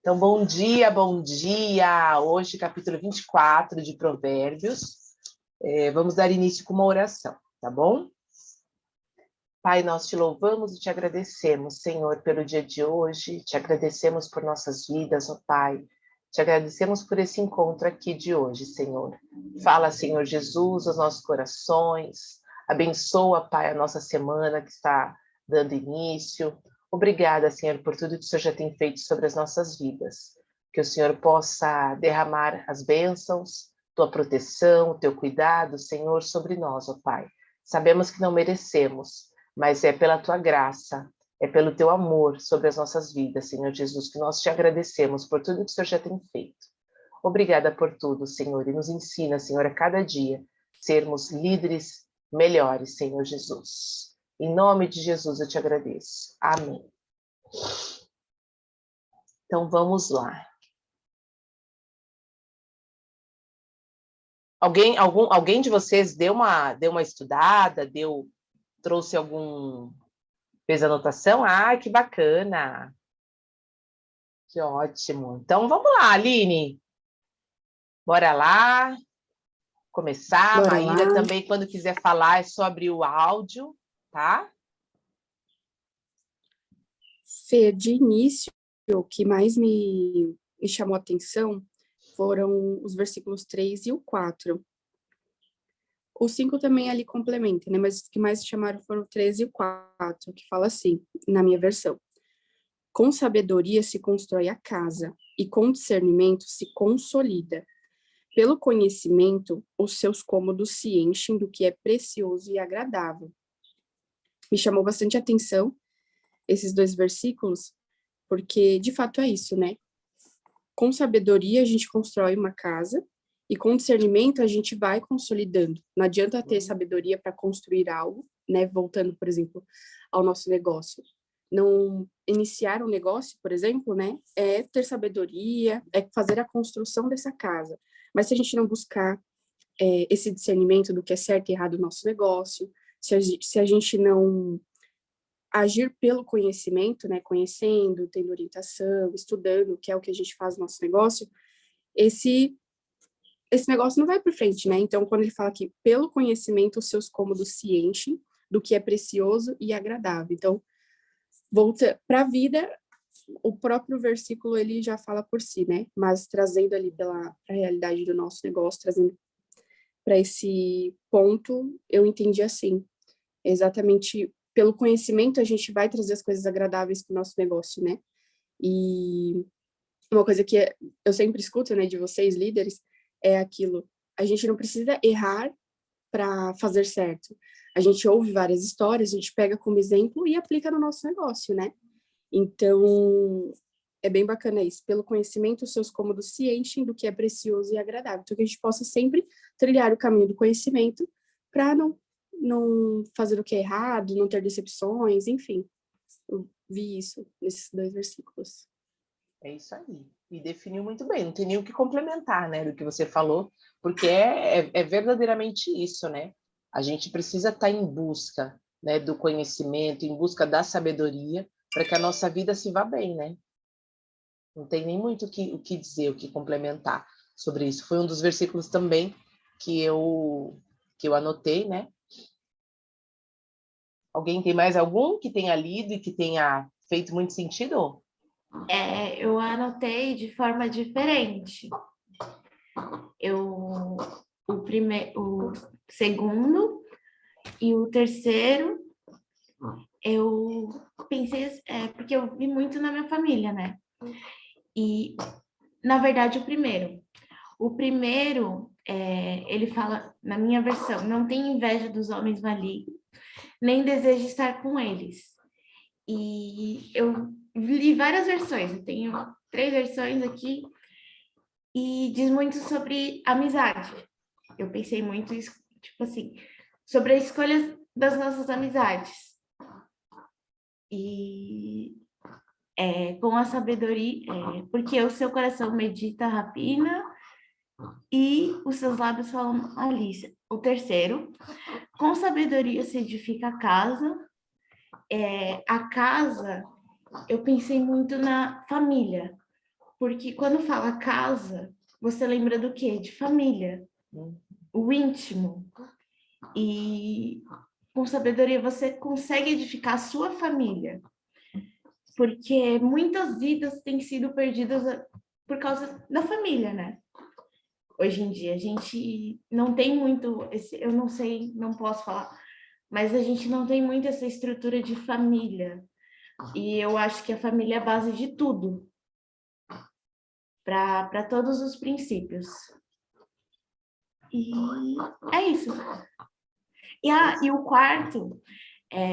Então, bom dia, bom dia! Hoje, capítulo 24 de Provérbios. Vamos dar início com uma oração, tá bom? Pai, nós te louvamos e te agradecemos, Senhor, pelo dia de hoje. Te agradecemos por nossas vidas, ó Pai. Te agradecemos por esse encontro aqui de hoje, Senhor. Fala, Senhor Jesus, aos nossos corações. Abençoa, Pai, a nossa semana que está dando início. Obrigada, Senhor, por tudo que o Senhor já tem feito sobre as nossas vidas. Que o Senhor possa derramar as bênçãos, tua proteção, o teu cuidado, Senhor, sobre nós, ó Pai. Sabemos que não merecemos, mas é pela tua graça, é pelo teu amor sobre as nossas vidas, Senhor Jesus, que nós te agradecemos por tudo que o Senhor já tem feito. Obrigada por tudo, Senhor, e nos ensina, Senhor, a cada dia sermos líderes melhores, Senhor Jesus. Em nome de Jesus eu te agradeço. Amém. Então vamos lá. Alguém de vocês deu uma estudada, trouxe fez anotação? Ah, que bacana. Que ótimo. Então vamos lá, Aline. Bora lá. Começar. Bora Maíra lá. também, quando quiser falar, é só abrir o áudio, tá? Fê, de início, o que mais me chamou a atenção foram os versículos 3 e o 4. O 5 também ali complementa, né? Mas os que mais chamaram foram o 3 e o 4, que fala assim, na minha versão. Com sabedoria se constrói a casa, e com discernimento se consolida. Pelo conhecimento, os seus cômodos se enchem do que é precioso e agradável. Me chamou bastante atenção esses dois versículos, porque de fato é isso, né? Com sabedoria a gente constrói uma casa e com discernimento a gente vai consolidando. Não adianta ter sabedoria para construir algo, né? Voltando, por exemplo, ao nosso negócio. Não iniciar um negócio, por exemplo, né? É ter sabedoria, é fazer a construção dessa casa. Mas se a gente não buscar esse discernimento do que é certo e errado no nosso negócio, se a gente não agir pelo conhecimento, né, conhecendo, tendo orientação, estudando, que é o que a gente faz no nosso negócio, esse negócio não vai para frente, né? Então, quando ele fala que pelo conhecimento os seus cômodos se enchem do que é precioso e agradável. Então, volta para a vida, o próprio versículo ele já fala por si, né? Mas trazendo ali pela realidade do nosso negócio, trazendo para esse ponto, eu entendi assim, exatamente pelo conhecimento a gente vai trazer as coisas agradáveis para o nosso negócio, né? E uma coisa que eu sempre escuto, né, de vocês, líderes, é aquilo, a gente não precisa errar para fazer certo. A gente ouve várias histórias, a gente pega como exemplo e aplica no nosso negócio, né? Então, é bem bacana isso. Pelo conhecimento, os seus cômodos se enchem do que é precioso e agradável. Então, que a gente possa sempre trilhar o caminho do conhecimento para não fazer o que é errado, não ter decepções, enfim. Eu vi isso nesses dois versículos. É isso aí. E definiu muito bem. Não tem nem o que complementar, né, do que você falou, porque é verdadeiramente isso, né? A gente precisa estar em busca, né, do conhecimento, em busca da sabedoria, para que a nossa vida se vá bem, né? Não tem nem muito o que dizer, o que complementar sobre isso. Foi um dos versículos também que eu anotei, né? Alguém tem mais algum que tenha lido e que tenha feito muito sentido? Eu anotei de forma diferente. O segundo e o terceiro, eu pensei, porque eu vi muito na minha família, né? E, na verdade, o primeiro, ele fala, na minha versão, não tem inveja dos homens malignos, nem deseja estar com eles. E eu li várias versões, eu tenho 3 versões aqui, e diz muito sobre amizade. Eu pensei muito, tipo assim, sobre a escolha das nossas amizades. E com a sabedoria, porque o seu coração medita a rapina e os seus lábios falam malícia. O terceiro, com sabedoria se edifica a casa. A casa, eu pensei muito na família, Porque quando fala casa, você lembra do quê? De família, o íntimo. E com sabedoria você consegue edificar a sua família. Porque muitas vidas têm sido perdidas por causa da família, né? Hoje em dia, a gente não tem muito, eu não sei, não posso falar, mas a gente não tem muito essa estrutura de família. E eu acho que a família é a base de tudo, para todos os princípios. E é isso. E o quarto,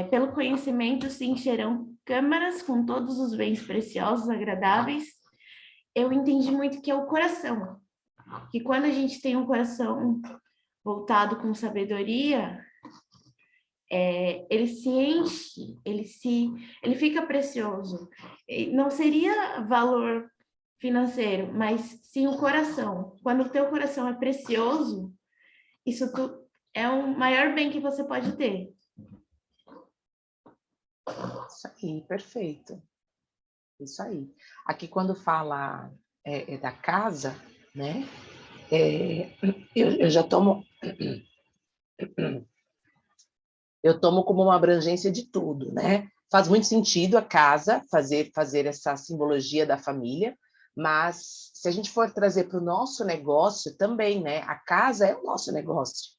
pelo conhecimento se encherão câmaras com todos os bens preciosos, agradáveis. Eu entendi muito que é o coração. Que quando a gente tem um coração voltado com sabedoria, ele se enche, ele fica precioso. Não seria valor financeiro, mas sim o coração. Quando o teu coração é precioso, isso é o maior bem que você pode ter. Isso aí, perfeito. Isso aí. Aqui, quando fala da casa, né? Eu já tomo... Eu tomo como uma abrangência de tudo, né? Faz muito sentido a casa fazer essa simbologia da família, mas se a gente for trazer para o nosso negócio também, né? A casa é o nosso negócio.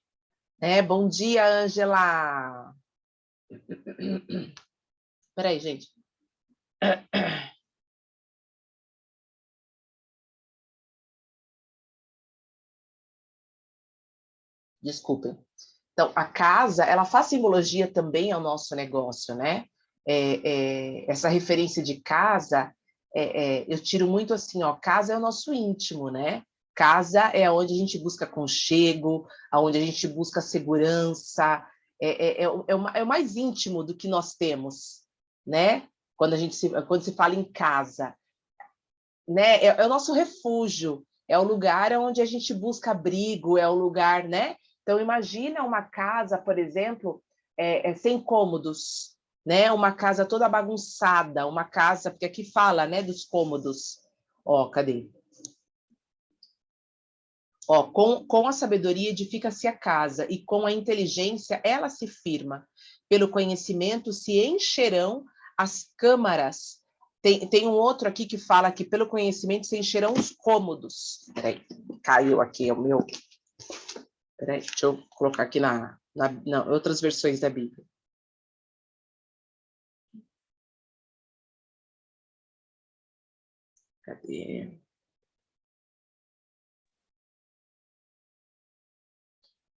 Bom dia, Ângela. Peraí, gente. Desculpem. Então, a casa, ela faz simbologia também ao nosso negócio, né? Essa referência de casa, eu tiro muito assim, ó, casa é o nosso íntimo, né? Casa é onde a gente busca aconchego, onde a gente busca segurança, é o mais íntimo do que nós temos, né? Quando se fala em casa, né? É o nosso refúgio, é o lugar onde a gente busca abrigo, é o lugar, né? Então, imagina uma casa, por exemplo, sem cômodos, né? Uma casa toda bagunçada, uma casa, porque aqui fala, né, dos cômodos. Ó, cadê? Ó, com a sabedoria edifica-se a casa, e com a inteligência ela se firma. Pelo conhecimento se encherão as câmaras. Tem um outro aqui que fala que pelo conhecimento se encherão os cômodos. Peraí, caiu aqui o meu... Peraí, deixa eu colocar aqui na outras versões da Bíblia. Cadê?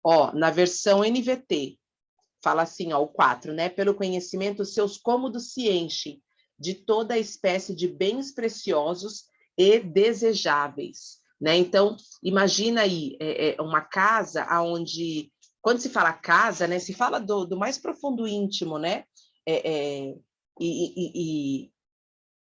Ó, na versão NVT, fala assim, ó, o 4, né? Pelo conhecimento, seus cômodos se enchem de toda a espécie de bens preciosos e desejáveis, né? Então, imagina aí uma casa onde, quando se fala casa, né? Se fala do mais profundo íntimo, né?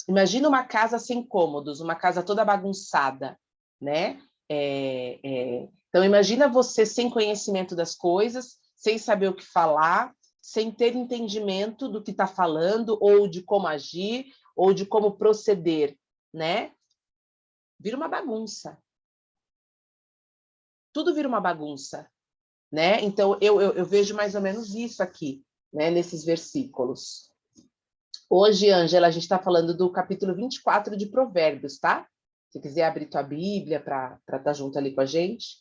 Imagina uma casa sem cômodos, uma casa toda bagunçada, né? Então, imagina você sem conhecimento das coisas, sem saber o que falar, sem ter entendimento do que está falando, ou de como agir, ou de como proceder, né? Vira uma bagunça. Tudo vira uma bagunça, né? Então, eu vejo mais ou menos isso aqui, né? Nesses versículos. Hoje, Ângela, a gente está falando do capítulo 24 de Provérbios, tá? Se quiser abrir tua Bíblia para estar junto ali com a gente.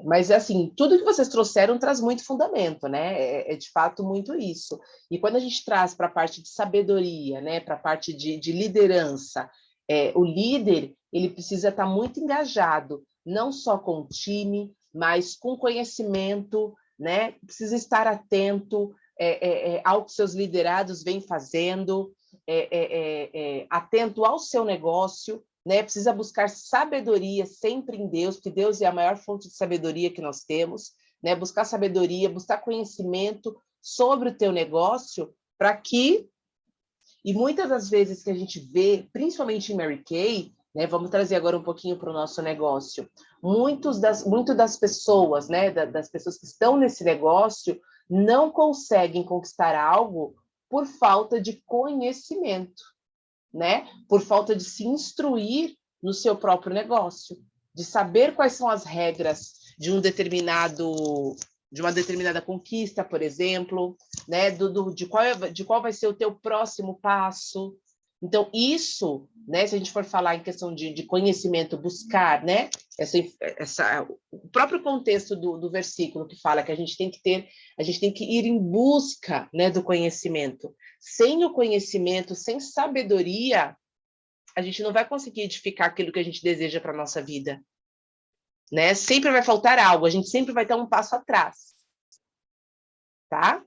Mas, assim, tudo que vocês trouxeram traz muito fundamento, né? De fato muito isso. E quando a gente traz para a parte de sabedoria, né? Para a parte de liderança, o líder, ele precisa estar muito engajado, não só com o time, mas com conhecimento, né? Precisa estar atento ao que seus liderados vêm fazendo, atento ao seu negócio, né? Precisa buscar sabedoria sempre em Deus, porque Deus é a maior fonte de sabedoria que nós temos, né? Buscar sabedoria, buscar conhecimento sobre o teu negócio, para que... E muitas das vezes que a gente vê, principalmente em Mary Kay, né? Vamos trazer agora um pouquinho para o nosso negócio. Muito das pessoas, né? Das pessoas que estão nesse negócio, não conseguem conquistar algo por falta de conhecimento, né? Por falta de se instruir no seu próprio negócio, de saber quais são as regras de uma determinada conquista, por exemplo, né? De qual vai ser o teu próximo passo. Então, isso, né? Se a gente for falar em questão de conhecimento, buscar, né? O próprio contexto do versículo que fala que a gente tem que ir em busca, né, do conhecimento. Sem o conhecimento, sem sabedoria, a gente não vai conseguir edificar aquilo que a gente deseja para a nossa vida, né? Sempre vai faltar algo, a gente sempre vai ter um passo atrás, tá?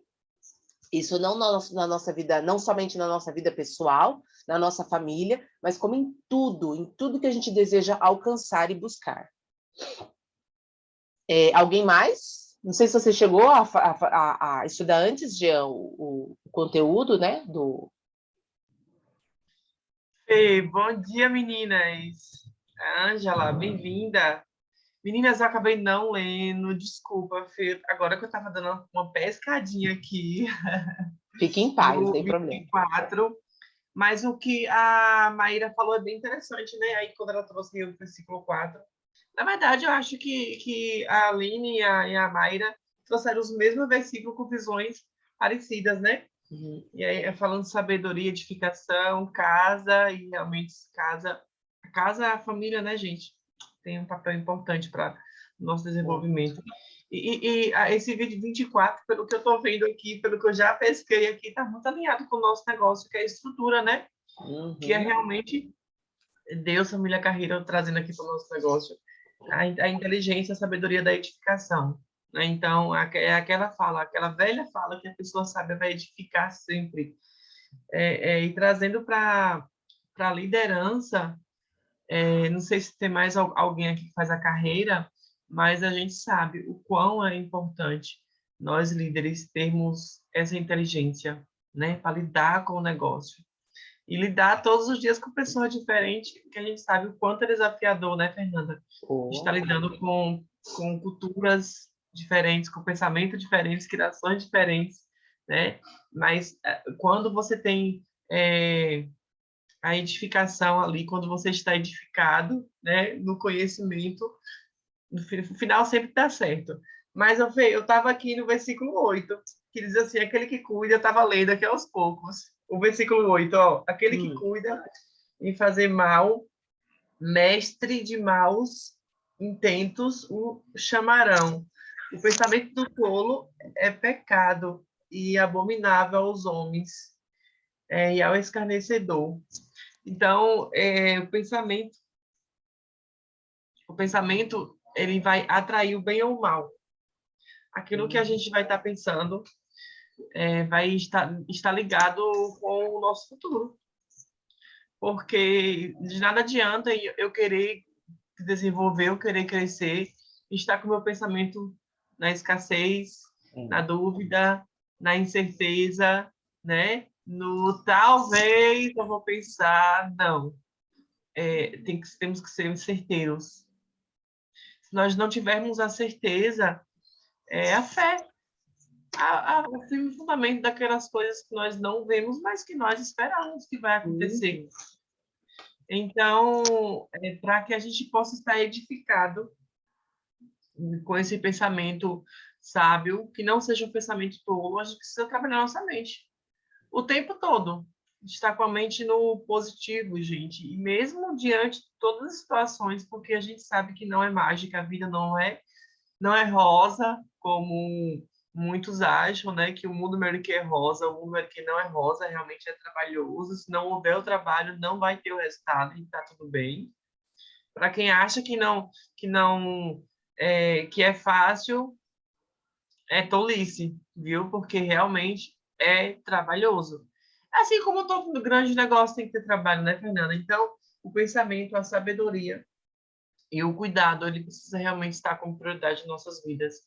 Isso não na nossa vida, não somente na nossa vida pessoal, na nossa família, mas como em tudo que a gente deseja alcançar e buscar. Alguém mais? Não sei se você chegou a estudar antes, Jean, o conteúdo, né? Ei, bom dia, meninas. Ângela, bem-vinda. Meninas, eu acabei não lendo, desculpa, Fê. Agora que eu estava dando uma pescadinha aqui Fique em paz, não no tem problema. 24, mas o que a Maíra falou é bem interessante, né? Aí, quando ela trouxe o versículo 4. Na verdade, eu acho que a Aline e a Maíra trouxeram os mesmos versículos com visões parecidas, né? Uhum. E aí, falando de sabedoria, edificação, casa, e realmente a família, né, gente, tem um papel importante para o nosso desenvolvimento. Esse vídeo 24, pelo que eu estou vendo aqui, pelo que eu já pesquei aqui, está muito alinhado com o nosso negócio, que é a estrutura, né? Uhum. Que é realmente Deus, família, carreira, trazendo aqui para o nosso negócio a inteligência, a sabedoria da edificação. Né? Então, é aquela velha fala que a pessoa sábia vai edificar sempre. E trazendo para a liderança, não sei se tem mais alguém aqui que faz a carreira, mas a gente sabe o quão é importante nós, líderes, termos essa inteligência, né, para lidar com o negócio. E lidar todos os dias com pessoas diferentes, que a gente sabe o quanto é desafiador, né, Fernanda? A gente está lidando com culturas diferentes, com pensamentos diferentes, criações diferentes, né? Mas quando você tem a edificação ali, quando você está edificado, né, no conhecimento, no final sempre dá certo. Mas eu estava aqui no versículo 8, que diz assim, aquele que cuida, eu estava lendo aqui aos poucos. O versículo 8, ó, aquele que cuida em fazer mal, mestre de maus intentos o chamarão. O pensamento do tolo é pecado e abominável aos homens e ao escarnecedor. Então, o pensamento ele vai atrair o bem ou o mal. Aquilo que a gente vai estar pensando vai estar ligado com o nosso futuro. Porque de nada adianta eu querer desenvolver, eu querer crescer, estar com o meu pensamento na escassez, na dúvida, na incerteza, né? No talvez eu vou pensar, não. Temos que ser certeiros. Se nós não tivermos a certeza, a fé, o firme fundamento daquelas coisas que nós não vemos, mas que nós esperamos que vai acontecer. Então, para que a gente possa estar edificado com esse pensamento sábio, que não seja um pensamento tolo, a gente precisa trabalhar nossa mente o tempo todo. Estar com a mente no positivo, gente. E mesmo diante de todas as situações, porque a gente sabe que não é mágica, a vida não é rosa, como muitos acham, né? Que o mundo Mary Kay é rosa, o mundo Mary Kay não é rosa, realmente é trabalhoso. Se não houver o trabalho, não vai ter o resultado, e tá tudo bem. Para quem acha que é fácil, é tolice, viu? Porque realmente é trabalhoso. Assim como todo grande negócio tem que ter trabalho, né, Fernanda? Então, o pensamento, a sabedoria e o cuidado, ele precisa realmente estar como prioridade em nossas vidas.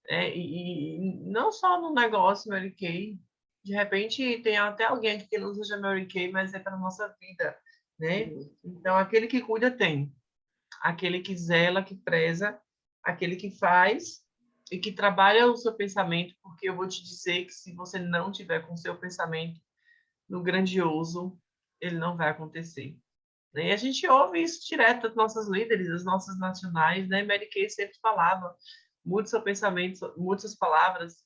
E não só no negócio Mary Kay, de repente tem até alguém aqui que não seja Mary Kay, mas é para a nossa vida, né? Então, aquele que cuida tem. Aquele que zela, que preza, aquele que faz e que trabalha o seu pensamento, porque eu vou te dizer que se você não tiver com o seu pensamento no grandioso, ele não vai acontecer. Né? E a gente ouve isso direto dos nossos líderes, dos nossos nacionais, né? Mary Kay sempre falava, mude seu pensamento, mude suas palavras,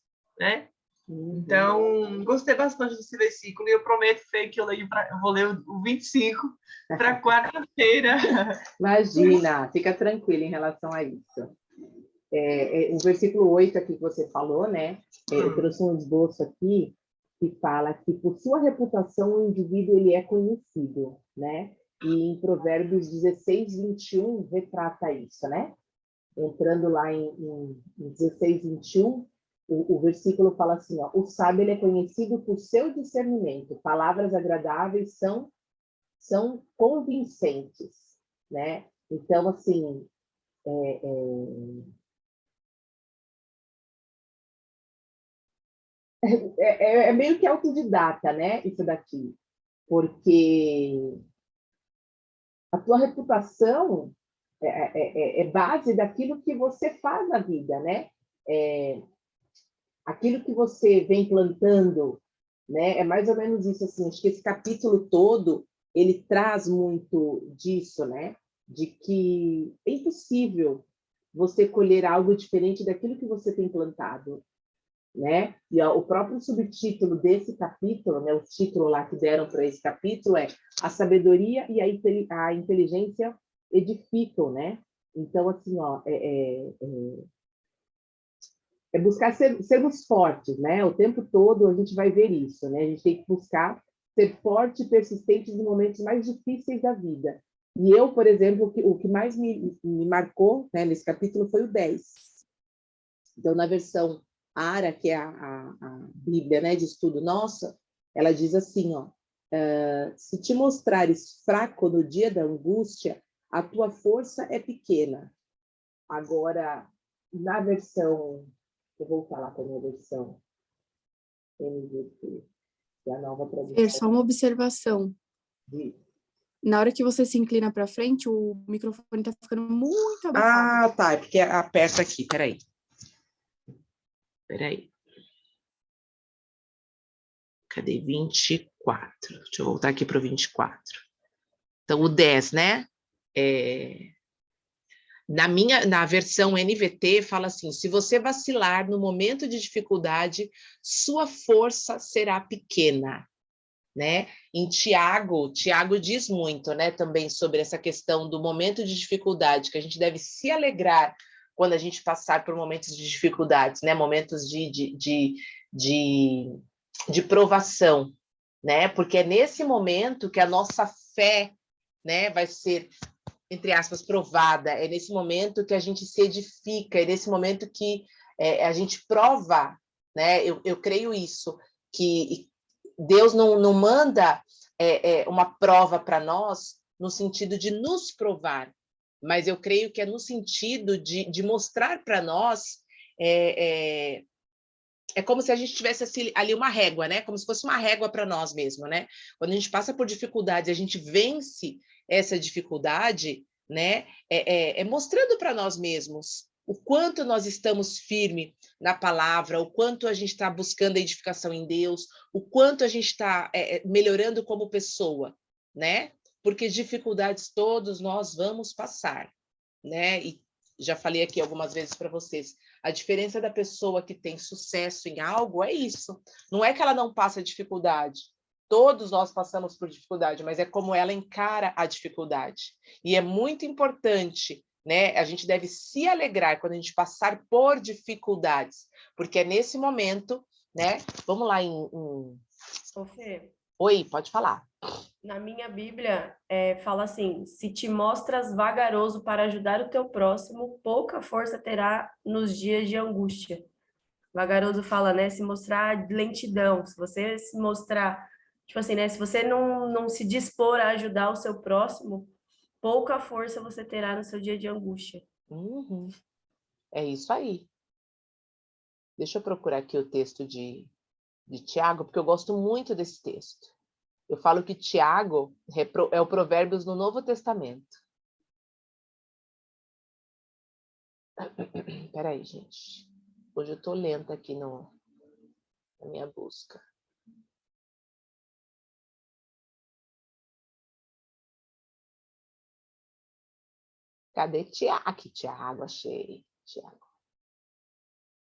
né? Então, gostei bastante desse versículo e eu prometo, Fê, que eu vou ler o 25 para quarta-feira. Imagina, fica tranquila em relação a isso. O versículo 8 aqui que você falou, né? Eu trouxe um esboço aqui que fala que por sua reputação o indivíduo ele é conhecido, né? E em Provérbios 16, 21 retrata isso, né? Entrando lá em 16, 21, o versículo fala assim, ó, o sábio ele é conhecido por seu discernimento, palavras agradáveis são convincentes, né? Então, assim, é meio que autodidata, né? Isso daqui, porque a tua reputação é base daquilo que você faz na vida, né? Aquilo que você vem plantando, né? É mais ou menos isso, assim, acho que esse capítulo todo, ele traz muito disso, né? De que é impossível você colher algo diferente daquilo que você tem plantado, né? E ó, o próprio subtítulo desse capítulo, né? O título lá que deram para esse capítulo é A Sabedoria e a Inteligência Edificam, né? Então, assim, ó, buscar sermos fortes, né? O tempo todo a gente vai ver isso, né? A gente tem que buscar ser forte e persistente nos momentos mais difíceis da vida. E eu, por exemplo, o que mais me marcou, né, nesse capítulo foi o 10. Então, na versão ARA, que é a Bíblia, né, de estudo nossa, ela diz assim, ó, se te mostrares fraco no dia da angústia, a tua força é pequena. Agora, na versão, eu vou falar com a minha versão NVT, que é a nova Fer, só tradução. uma observação. Na hora que você se inclina para frente, o microfone está ficando muito abafado. Ah, tá, é porque aperta aqui, peraí. Cadê? 24. Deixa eu voltar aqui para o 24. Então, o 10, né? Na versão NVT, fala assim, se você vacilar no momento de dificuldade, sua força será pequena, né? Em Tiago diz muito, né, também sobre essa questão do momento de dificuldade, que a gente deve se alegrar quando a gente passar por momentos de dificuldades, né? Momentos de provação, né? Porque é nesse momento que a nossa fé, né, vai ser, entre aspas, provada, é nesse momento que a gente se edifica, é nesse momento que a gente prova, né? Eu creio isso, que Deus não manda uma prova para nós no sentido de nos provar, mas eu creio que é no sentido de mostrar para nós é como se a gente tivesse assim, ali uma régua, né? Como se fosse uma régua para nós mesmo, né? Quando a gente passa por dificuldades, a gente vence essa dificuldade, né? Mostrando para nós mesmos o quanto nós estamos firmes na palavra, o quanto a gente está buscando a edificação em Deus, o quanto a gente está melhorando como pessoa, né? Porque dificuldades todos nós vamos passar, né? E já falei aqui algumas vezes para vocês, a diferença da pessoa que tem sucesso em algo é isso. Não é que ela não passa dificuldade. Todos nós passamos por dificuldade, mas é como ela encara a dificuldade. E é muito importante, né? A gente deve se alegrar quando a gente passar por dificuldades, porque é nesse momento, né? Vamos lá Ô, Fê, Oi, pode falar. na minha Bíblia fala assim: se te mostras vagaroso para ajudar o teu próximo, pouca força terá nos dias de angústia. Vagaroso fala, né? Se mostrar lentidão, se você se mostrar, tipo assim, né? Se você não se dispor a ajudar o seu próximo, pouca força você terá no seu dia de angústia. Uhum. É isso aí. Deixa eu procurar aqui o texto de Tiago, porque eu gosto muito desse texto. Eu falo que Tiago é o Provérbios no Novo Testamento. Peraí, gente. Hoje eu estou lenta aqui na minha busca. Cadê Tiago? Aqui, Tiago, achei. Tiago.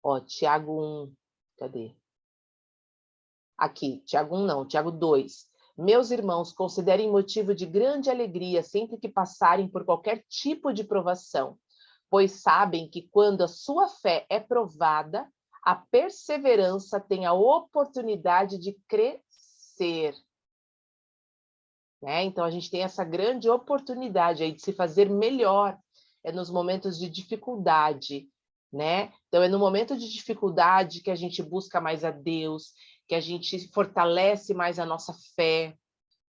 Ó, Tiago 1. Cadê? Aqui, Tiago 1 não, Tiago 2. Meus irmãos, considerem motivo de grande alegria sempre que passarem por qualquer tipo de provação, pois sabem que quando a sua fé é provada, a perseverança tem a oportunidade de crescer. Né? Então, a gente tem essa grande oportunidade aí de se fazer melhor, nos momentos de dificuldade, né? Então, é no momento de dificuldade que a gente busca mais a Deus, que a gente fortalece mais a nossa fé,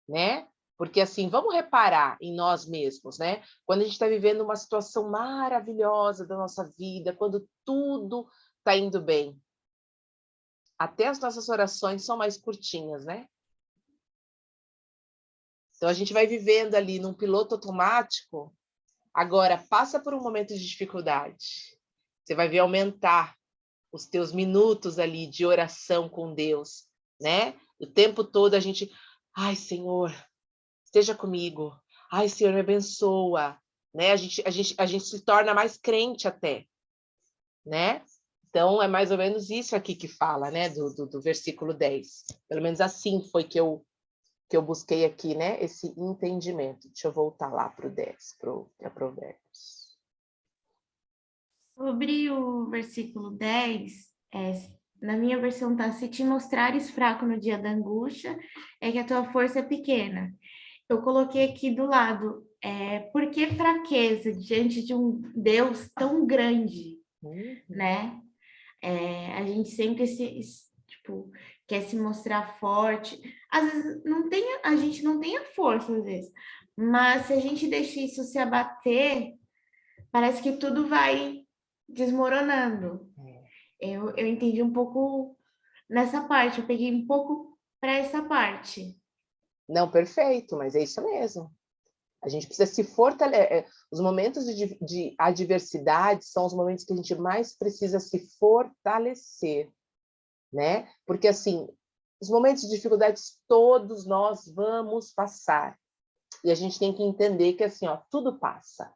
né? Porque, assim, vamos reparar em nós mesmos, né? Quando a gente está vivendo uma situação maravilhosa da nossa vida, quando tudo está indo bem, até as nossas orações são mais curtinhas, né? Então, a gente vai vivendo ali num piloto automático. Agora, passa por um momento de dificuldade. Você vai ver aumentar os teus minutos ali de oração com Deus, né? O tempo todo a gente, ai, Senhor, esteja comigo. Ai, Senhor, me abençoa. Né? A gente se torna mais crente até, né? Então, é mais ou menos isso aqui que fala, né? Do versículo 10. Pelo menos assim foi que eu busquei aqui, né? Esse entendimento. Deixa eu voltar lá para o 10, para Provérbios. Sobre o versículo 10, na minha versão tá, se te mostrares fraco no dia da angústia, é que a tua força é pequena. Eu coloquei aqui do lado, por que fraqueza diante de um Deus tão grande, né? A gente sempre tipo, quer se mostrar forte. Às vezes a gente não tem a força, às vezes. Mas se a gente deixa isso se abater, parece que tudo vai desmoronando. Eu entendi um pouco nessa parte, eu peguei um pouco para essa parte. Não, perfeito, mas é isso mesmo. A gente precisa se fortalecer. Os momentos de adversidade são os momentos que a gente mais precisa se fortalecer, né? Porque, assim, os momentos de dificuldades todos nós vamos passar. E a gente tem que entender que, assim, ó, tudo passa.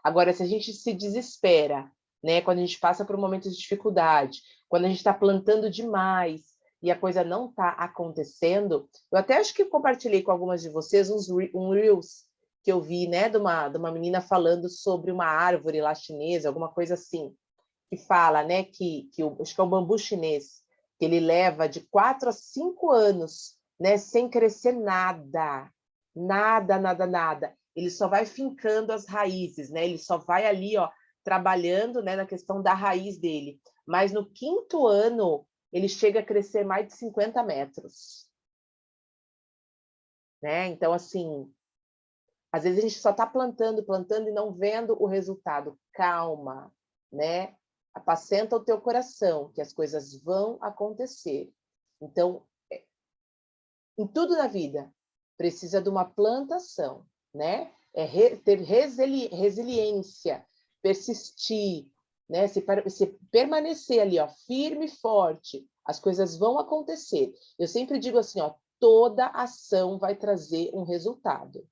Agora, se a gente se desespera, né? Quando a gente passa por um momento de dificuldade, quando a gente está plantando demais e a coisa não está acontecendo, eu até acho que compartilhei com algumas de vocês um Reels que eu vi, né, de uma menina falando sobre uma árvore lá chinesa, alguma coisa assim, que fala, né, acho que é o bambu chinês, que ele leva de 4 a 5 anos, né, sem crescer nada, nada, nada, nada. Ele só vai fincando as raízes, né? Ele só vai ali, ó, trabalhando, né, na questão da raiz dele. Mas no 5º ano, ele chega a crescer mais de 50 metros. Né? Então, assim, às vezes a gente só está plantando e não vendo o resultado. Calma, né? Apacenta o teu coração, que as coisas vão acontecer. Então, em tudo na vida, precisa de uma plantação, né? Ter resiliência, persistir, né? Se permanecer ali, ó, firme e forte, as coisas vão acontecer. Eu sempre digo assim, ó, toda ação vai trazer um resultado.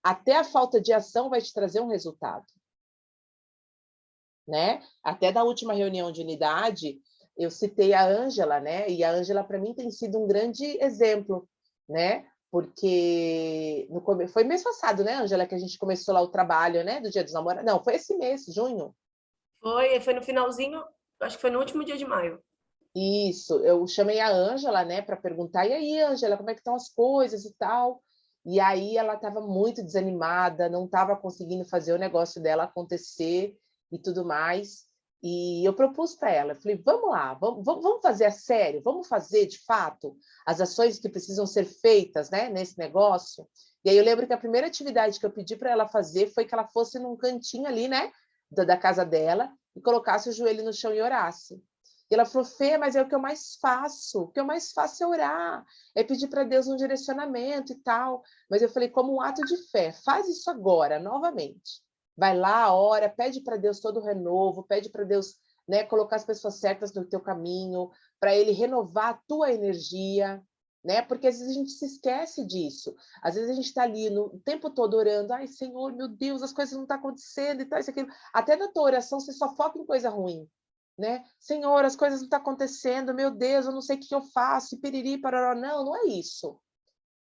Até a falta de ação vai te trazer um resultado. Né? Até da última reunião de unidade, eu citei a Ângela, né? E a Ângela, para mim, tem sido um grande exemplo, né? Porque foi mês passado, né, Ângela, que a gente começou lá o trabalho, né? Do Dia dos Namorados. Não, foi esse mês, junho. Foi no finalzinho, acho que foi no último dia de maio. Isso, eu chamei a Ângela, né, para perguntar, e aí, Ângela, como é que estão as coisas e tal? E aí ela estava muito desanimada, não estava conseguindo fazer o negócio dela acontecer e tudo mais. E eu propus para ela, falei, vamos lá, vamos fazer a sério, vamos fazer, de fato, as ações que precisam ser feitas, né, nesse negócio. E aí eu lembro que a primeira atividade que eu pedi para ela fazer foi que ela fosse num cantinho ali, né, da casa dela, e colocasse o joelho no chão e orasse. E ela falou, Fê, mas é o que eu mais faço. O que eu mais faço é orar, é pedir para Deus um direcionamento e tal. Mas eu falei, como um ato de fé, faz isso agora, novamente. Vai lá, ora, pede para Deus todo o renovo, pede para Deus, né, colocar as pessoas certas no teu caminho, para Ele renovar a tua energia, né? Porque às vezes a gente se esquece disso. Às vezes a gente está ali o tempo todo orando, ai, Senhor, meu Deus, as coisas não estão acontecendo e tal, isso, aquilo. Até na tua oração você só foca em coisa ruim, né? Senhor, as coisas não estão acontecendo, meu Deus, eu não sei o que eu faço, e piriri, parará. Não, não é isso,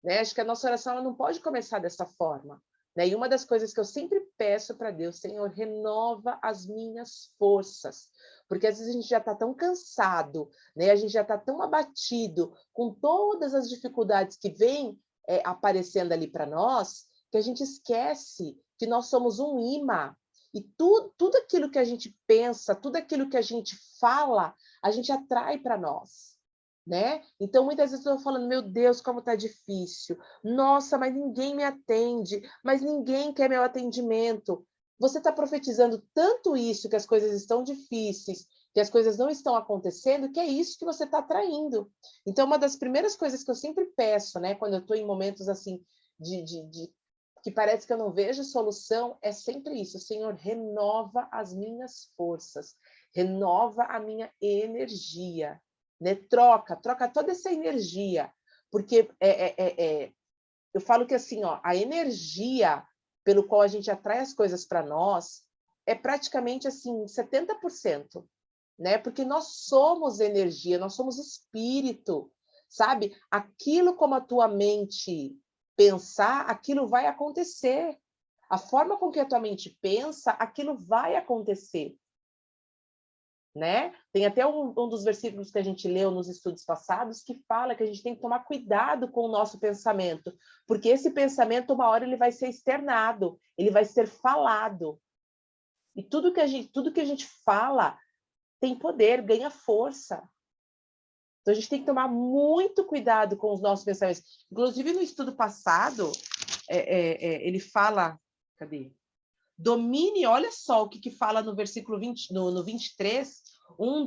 né? Acho que a nossa oração ela não pode começar dessa forma, né? E uma das coisas que eu sempre peço para Deus, Senhor, renova as minhas forças, porque às vezes a gente já está tão cansado, né? A gente já está tão abatido com todas as dificuldades que vêm aparecendo ali para nós, que a gente esquece que nós somos um imã, e tudo aquilo que a gente pensa, tudo aquilo que a gente fala, a gente atrai para nós, né? Então, muitas vezes eu estou falando, meu Deus, como está difícil. Nossa, mas ninguém me atende, mas ninguém quer meu atendimento. Você está profetizando tanto isso, que as coisas estão difíceis, que as coisas não estão acontecendo, que é isso que você está atraindo. Então, uma das primeiras coisas que eu sempre peço, né, quando eu estou em momentos assim, que parece que eu não vejo solução, é sempre isso. Senhor, renova as minhas forças, renova a minha energia, né? Troca toda essa energia, porque eu falo que assim, ó, a energia pelo qual a gente atrai as coisas para nós é praticamente assim 70%, né? Porque nós somos energia, nós somos espírito, sabe? Aquilo como a tua mente pensar, aquilo vai acontecer. A forma com que a tua mente pensa, aquilo vai acontecer, né? Tem até um dos versículos que a gente leu nos estudos passados que fala que a gente tem que tomar cuidado com o nosso pensamento, porque esse pensamento, uma hora, ele vai ser externado, ele vai ser falado. E tudo que a gente fala tem poder, ganha força. Então, a gente tem que tomar muito cuidado com os nossos pensamentos. Inclusive, no estudo passado, ele fala... Cadê? Domine, olha só o que fala no versículo 20, no 23, um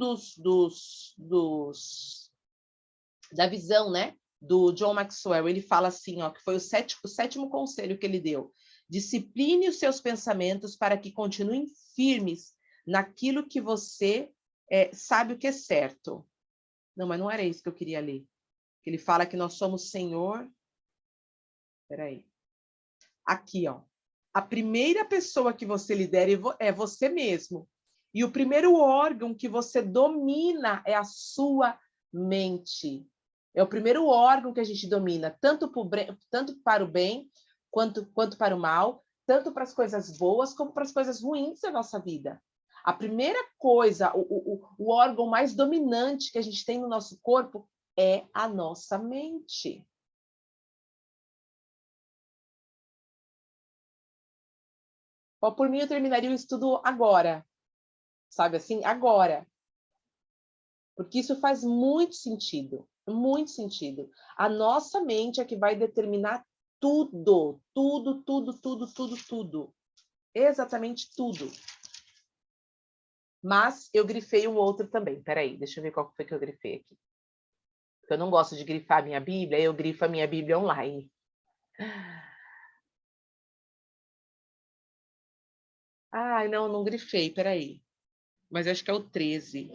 da visão, né, do John Maxwell. Ele fala assim, ó, que foi o sétimo conselho que ele deu. Discipline os seus pensamentos para que continuem firmes naquilo que você sabe o que é certo. Não, mas não era isso que eu queria ler. Ele fala que nós somos Senhor... Peraí. Aqui, ó. A primeira pessoa que você lidera é você mesmo. E o primeiro órgão que você domina é a sua mente. É o primeiro órgão que a gente domina, tanto para o bem, quanto para o mal, tanto para as coisas boas, como para as coisas ruins da nossa vida. A primeira coisa, o órgão mais dominante que a gente tem no nosso corpo é a nossa mente. Por mim, eu terminaria o estudo agora. Sabe assim? Agora. Porque isso faz muito sentido. Muito sentido. A nossa mente é que vai determinar tudo. Tudo, tudo, tudo, tudo, tudo. Exatamente tudo. Mas eu grifei um outro também. Peraí, deixa eu ver qual foi que eu grifei aqui. Porque eu não gosto de grifar a minha Bíblia, eu grifo a minha Bíblia online. Ai, não grifei, peraí. Mas acho que é o 13.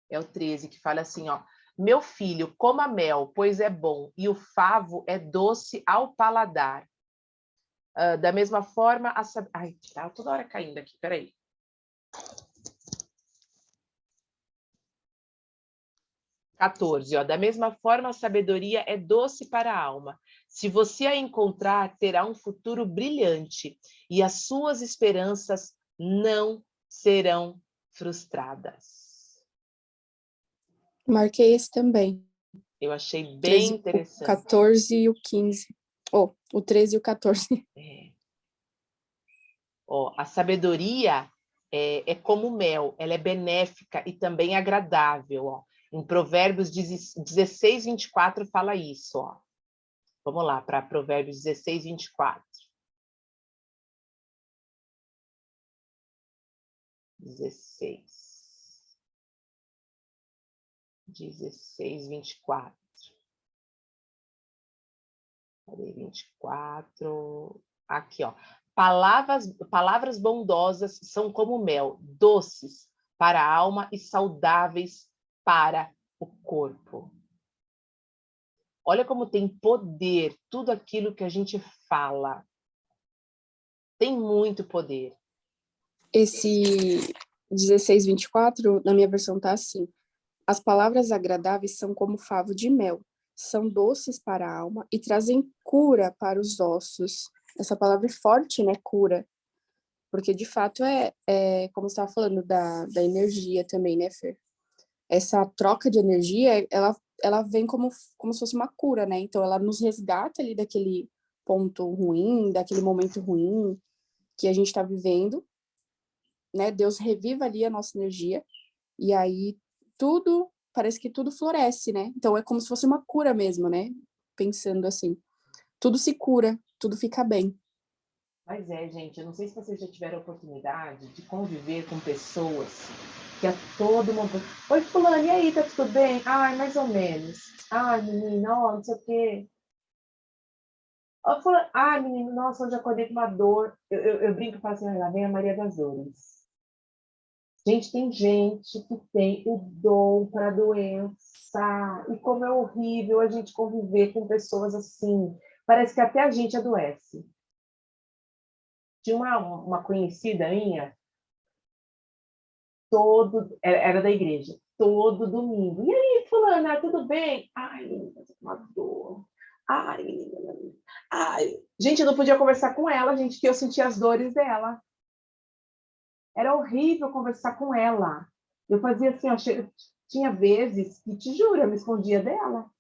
É o 13 que fala assim, ó. Meu filho, coma mel, pois é bom, e o favo é doce ao paladar. Da mesma forma, ai, tá toda hora caindo aqui, peraí. Ó. Da mesma forma, a sabedoria é doce para a alma. Se você a encontrar, terá um futuro brilhante, e as suas esperanças não serão frustradas. Marquei esse também. Eu achei bem 13, interessante. O 14 e o 15. O 13 e o 14. A sabedoria é como mel, ela é benéfica e também agradável. Ó. Em Provérbios 16, 24 fala isso. Ó. Vamos lá para Provérbios 16, 24. 16, 24. Cadê 24? Aqui, ó. Palavras bondosas são como mel, doces para a alma e saudáveis para o corpo. Olha como tem poder tudo aquilo que a gente fala. Tem muito poder. Esse 16:24, na minha versão, tá assim: as palavras agradáveis são como favo de mel, são doces para a alma e trazem cura para os ossos. Essa palavra é forte, né? Cura. Porque, de fato, como você estava falando, da energia também, né, Fer? Essa troca de energia, ela vem como se fosse uma cura, né? Então, ela nos resgata ali daquele ponto ruim, daquele momento ruim que a gente está vivendo, né? Deus reviva ali a nossa energia e aí parece que tudo floresce, né? Então, é como se fosse uma cura mesmo, né? Pensando assim, tudo se cura, tudo fica bem. Mas gente, eu não sei se vocês já tiveram a oportunidade de conviver com pessoas que a todo momento... Oi, fulano, e aí, tá tudo bem? Ai, mais ou menos. Ai, menina, ó, não sei o quê. Ó, fulano, ai, menino, nossa, hoje eu acordei com uma dor. Eu brinco e falo assim, lá vem a Maria das Dores. Gente, tem gente que tem o dom para doença. E como é horrível a gente conviver com pessoas assim. Parece que até a gente adoece. Tinha uma conhecida minha, era da igreja, todo domingo. E aí, fulana, tudo bem? Ai, menina, uma dor. Ai, menina. Ai. Gente, eu não podia conversar com ela, gente, que eu sentia as dores dela. Era horrível conversar com ela. Eu fazia assim, tinha vezes que, te juro, eu me escondia dela.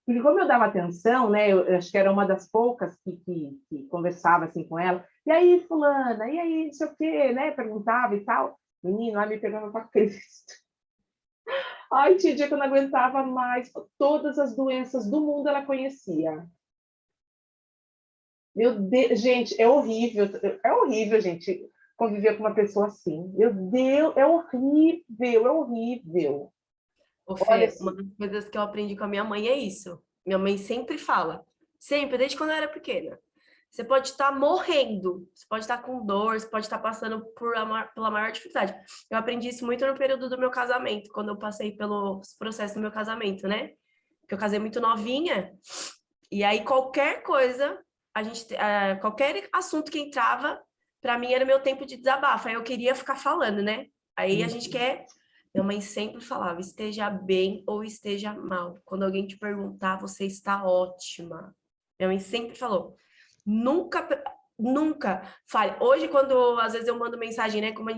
Porque como eu dava atenção, né, eu acho que era uma das poucas que conversava assim com ela. E aí, fulana, e aí, não sei o quê, né? Perguntava e tal. Menino, lá me pegando para Cristo. Ai, tinha dia que eu não aguentava mais. Todas as doenças do mundo ela conhecia. Meu Deus, gente, é horrível, gente, conviver com uma pessoa assim. Meu Deus, é horrível. Ô, Olha Fê, uma assim, das coisas que eu aprendi com a minha mãe é isso. Minha mãe sempre fala, sempre, desde quando eu era pequena. Você pode estar morrendo, você pode estar com dor, você pode estar passando pela maior dificuldade. Eu aprendi isso muito no período do meu casamento, quando eu passei pelos processos do meu casamento, né? Porque eu casei muito novinha, e aí qualquer coisa, qualquer assunto que entrava, para mim era meu tempo de desabafo. Aí eu queria ficar falando, né? Aí a gente quer. Minha mãe sempre falava, esteja bem ou esteja mal. Quando alguém te perguntar, você está ótima. Minha mãe sempre falou, nunca, nunca fale. Hoje, quando às vezes eu mando mensagem, né? Como a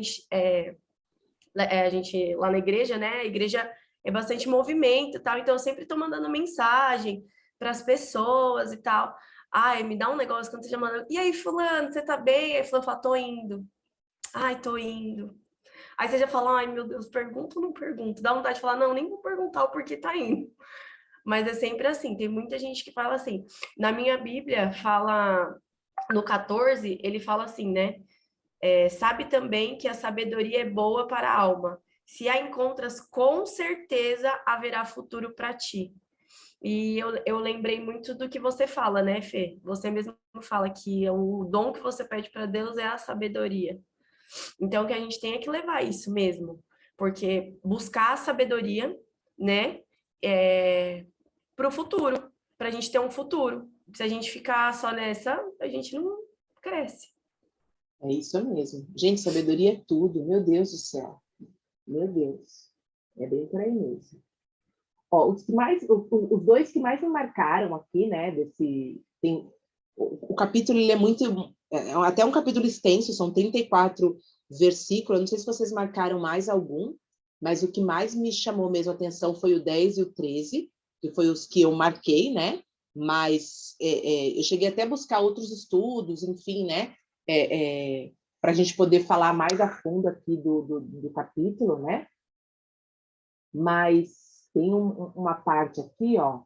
gente lá na igreja, né? A igreja é bastante movimento e tal, então eu sempre tô mandando mensagem para as pessoas e tal. Ai, me dá um negócio quando você já manda. E aí, fulano, você tá bem? Aí fulano fala, tô indo. Ai, tô indo. Aí você já fala, ai, meu Deus, pergunta ou não pergunta? Dá vontade de falar, não, nem vou perguntar o porquê tá indo. Mas é sempre assim, tem muita gente que fala assim. Na minha Bíblia, fala, no 14, ele fala assim, né? Sabe também que a sabedoria é boa para a alma. Se a encontras, com certeza haverá futuro para ti. E eu lembrei muito do que você fala, né, Fê? Você mesmo fala que o dom que você pede para Deus é a sabedoria. Então, que a gente tem que levar isso mesmo, porque buscar a sabedoria, né, para o futuro, para a gente ter um futuro. Se a gente ficar só nessa, a gente não cresce. é isso mesmo. Gente, sabedoria é tudo. Meu Deus do céu. Meu Deus. É bem por aí mesmo. Ó, os dois que mais me marcaram aqui, né, o capítulo ele é muito, até um capítulo extenso, são 34 versículos, não sei se vocês marcaram mais algum, mas o que mais me chamou mesmo a atenção foi o 10 e o 13, que foi os que eu marquei, né, mas eu cheguei até a buscar outros estudos, enfim, né, para a gente poder falar mais a fundo aqui do capítulo, né, mas tem uma parte aqui, ó.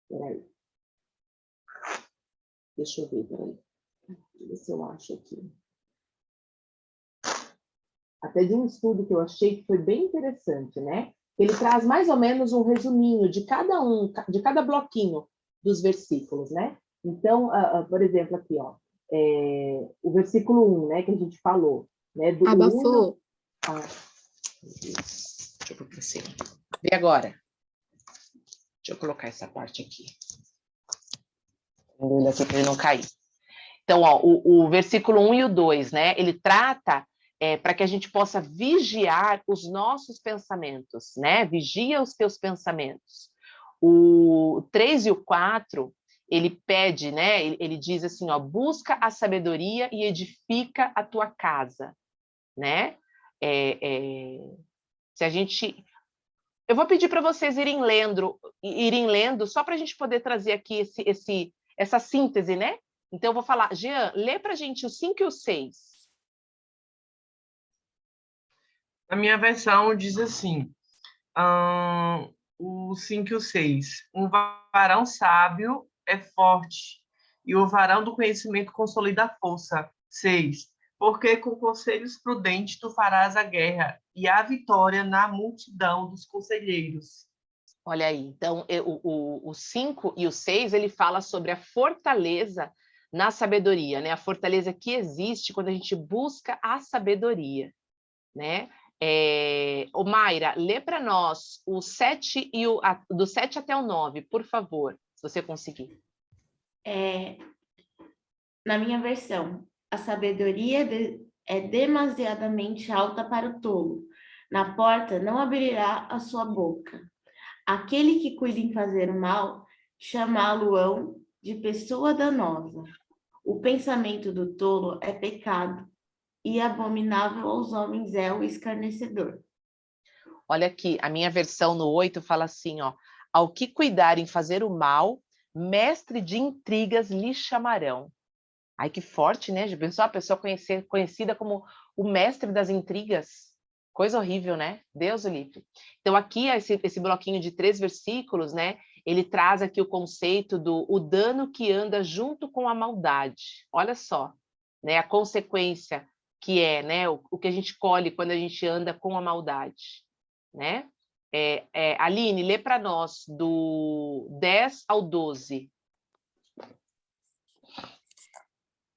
Peraí. Deixa eu ver, peraí. Deixa eu ver se eu acho aqui. Até de um estudo que eu achei que foi bem interessante, né? Ele traz mais ou menos um resuminho de cada bloquinho dos versículos, né? Então, por exemplo, aqui, ó, o versículo 1, né, que a gente falou, né? Abafou. Meu Deus. Deixa eu pôr para cima. Vê agora. Deixa eu colocar essa parte aqui. Vou olhar aqui para ele não cair. Então, ó, o versículo 1 e o 2, né? Ele trata para que a gente possa vigiar os nossos pensamentos, né? Vigia os teus pensamentos. O 3 e o 4, ele pede, né? Ele diz assim, ó, busca a sabedoria e edifica a tua casa, né? Se a gente... Eu vou pedir para vocês irem lendo, só para a gente poder trazer aqui essa síntese, né? Então, eu vou falar, Jean, lê para a gente o 5 e o 6. A minha versão diz assim, o 5 e o 6. Um varão sábio é forte, e o varão do conhecimento consolida a força. 6. Porque com conselhos prudentes tu farás a guerra, e a vitória na multidão dos conselheiros. Olha aí, então o 5 e o 6, ele fala sobre a fortaleza na sabedoria, né? A fortaleza que existe quando a gente busca a sabedoria, né? Ô Mayra, lê para nós o 7 do 7 até o 9, por favor, se você conseguir. Na minha versão, a sabedoria é demasiadamente alta para o tolo. Na porta não abrirá a sua boca. Aquele que cuida em fazer o mal, chamá-lo-ão de pessoa danosa. O pensamento do tolo é pecado, e abominável aos homens é o escarnecedor. Olha aqui, a minha versão no 8 fala assim, ó, ao que cuidar em fazer o mal, mestre de intrigas lhe chamarão. Ai, que forte, né? Já pensou a pessoa conhecida como o mestre das intrigas? Coisa horrível, né? Deus o livre. Então, aqui, esse bloquinho de 3 versículos, né? Ele traz aqui o conceito do o dano que anda junto com a maldade. Olha só, né? A consequência que é, né? O que a gente colhe quando a gente anda com a maldade, né? Aline, lê para nós do 10 ao 12.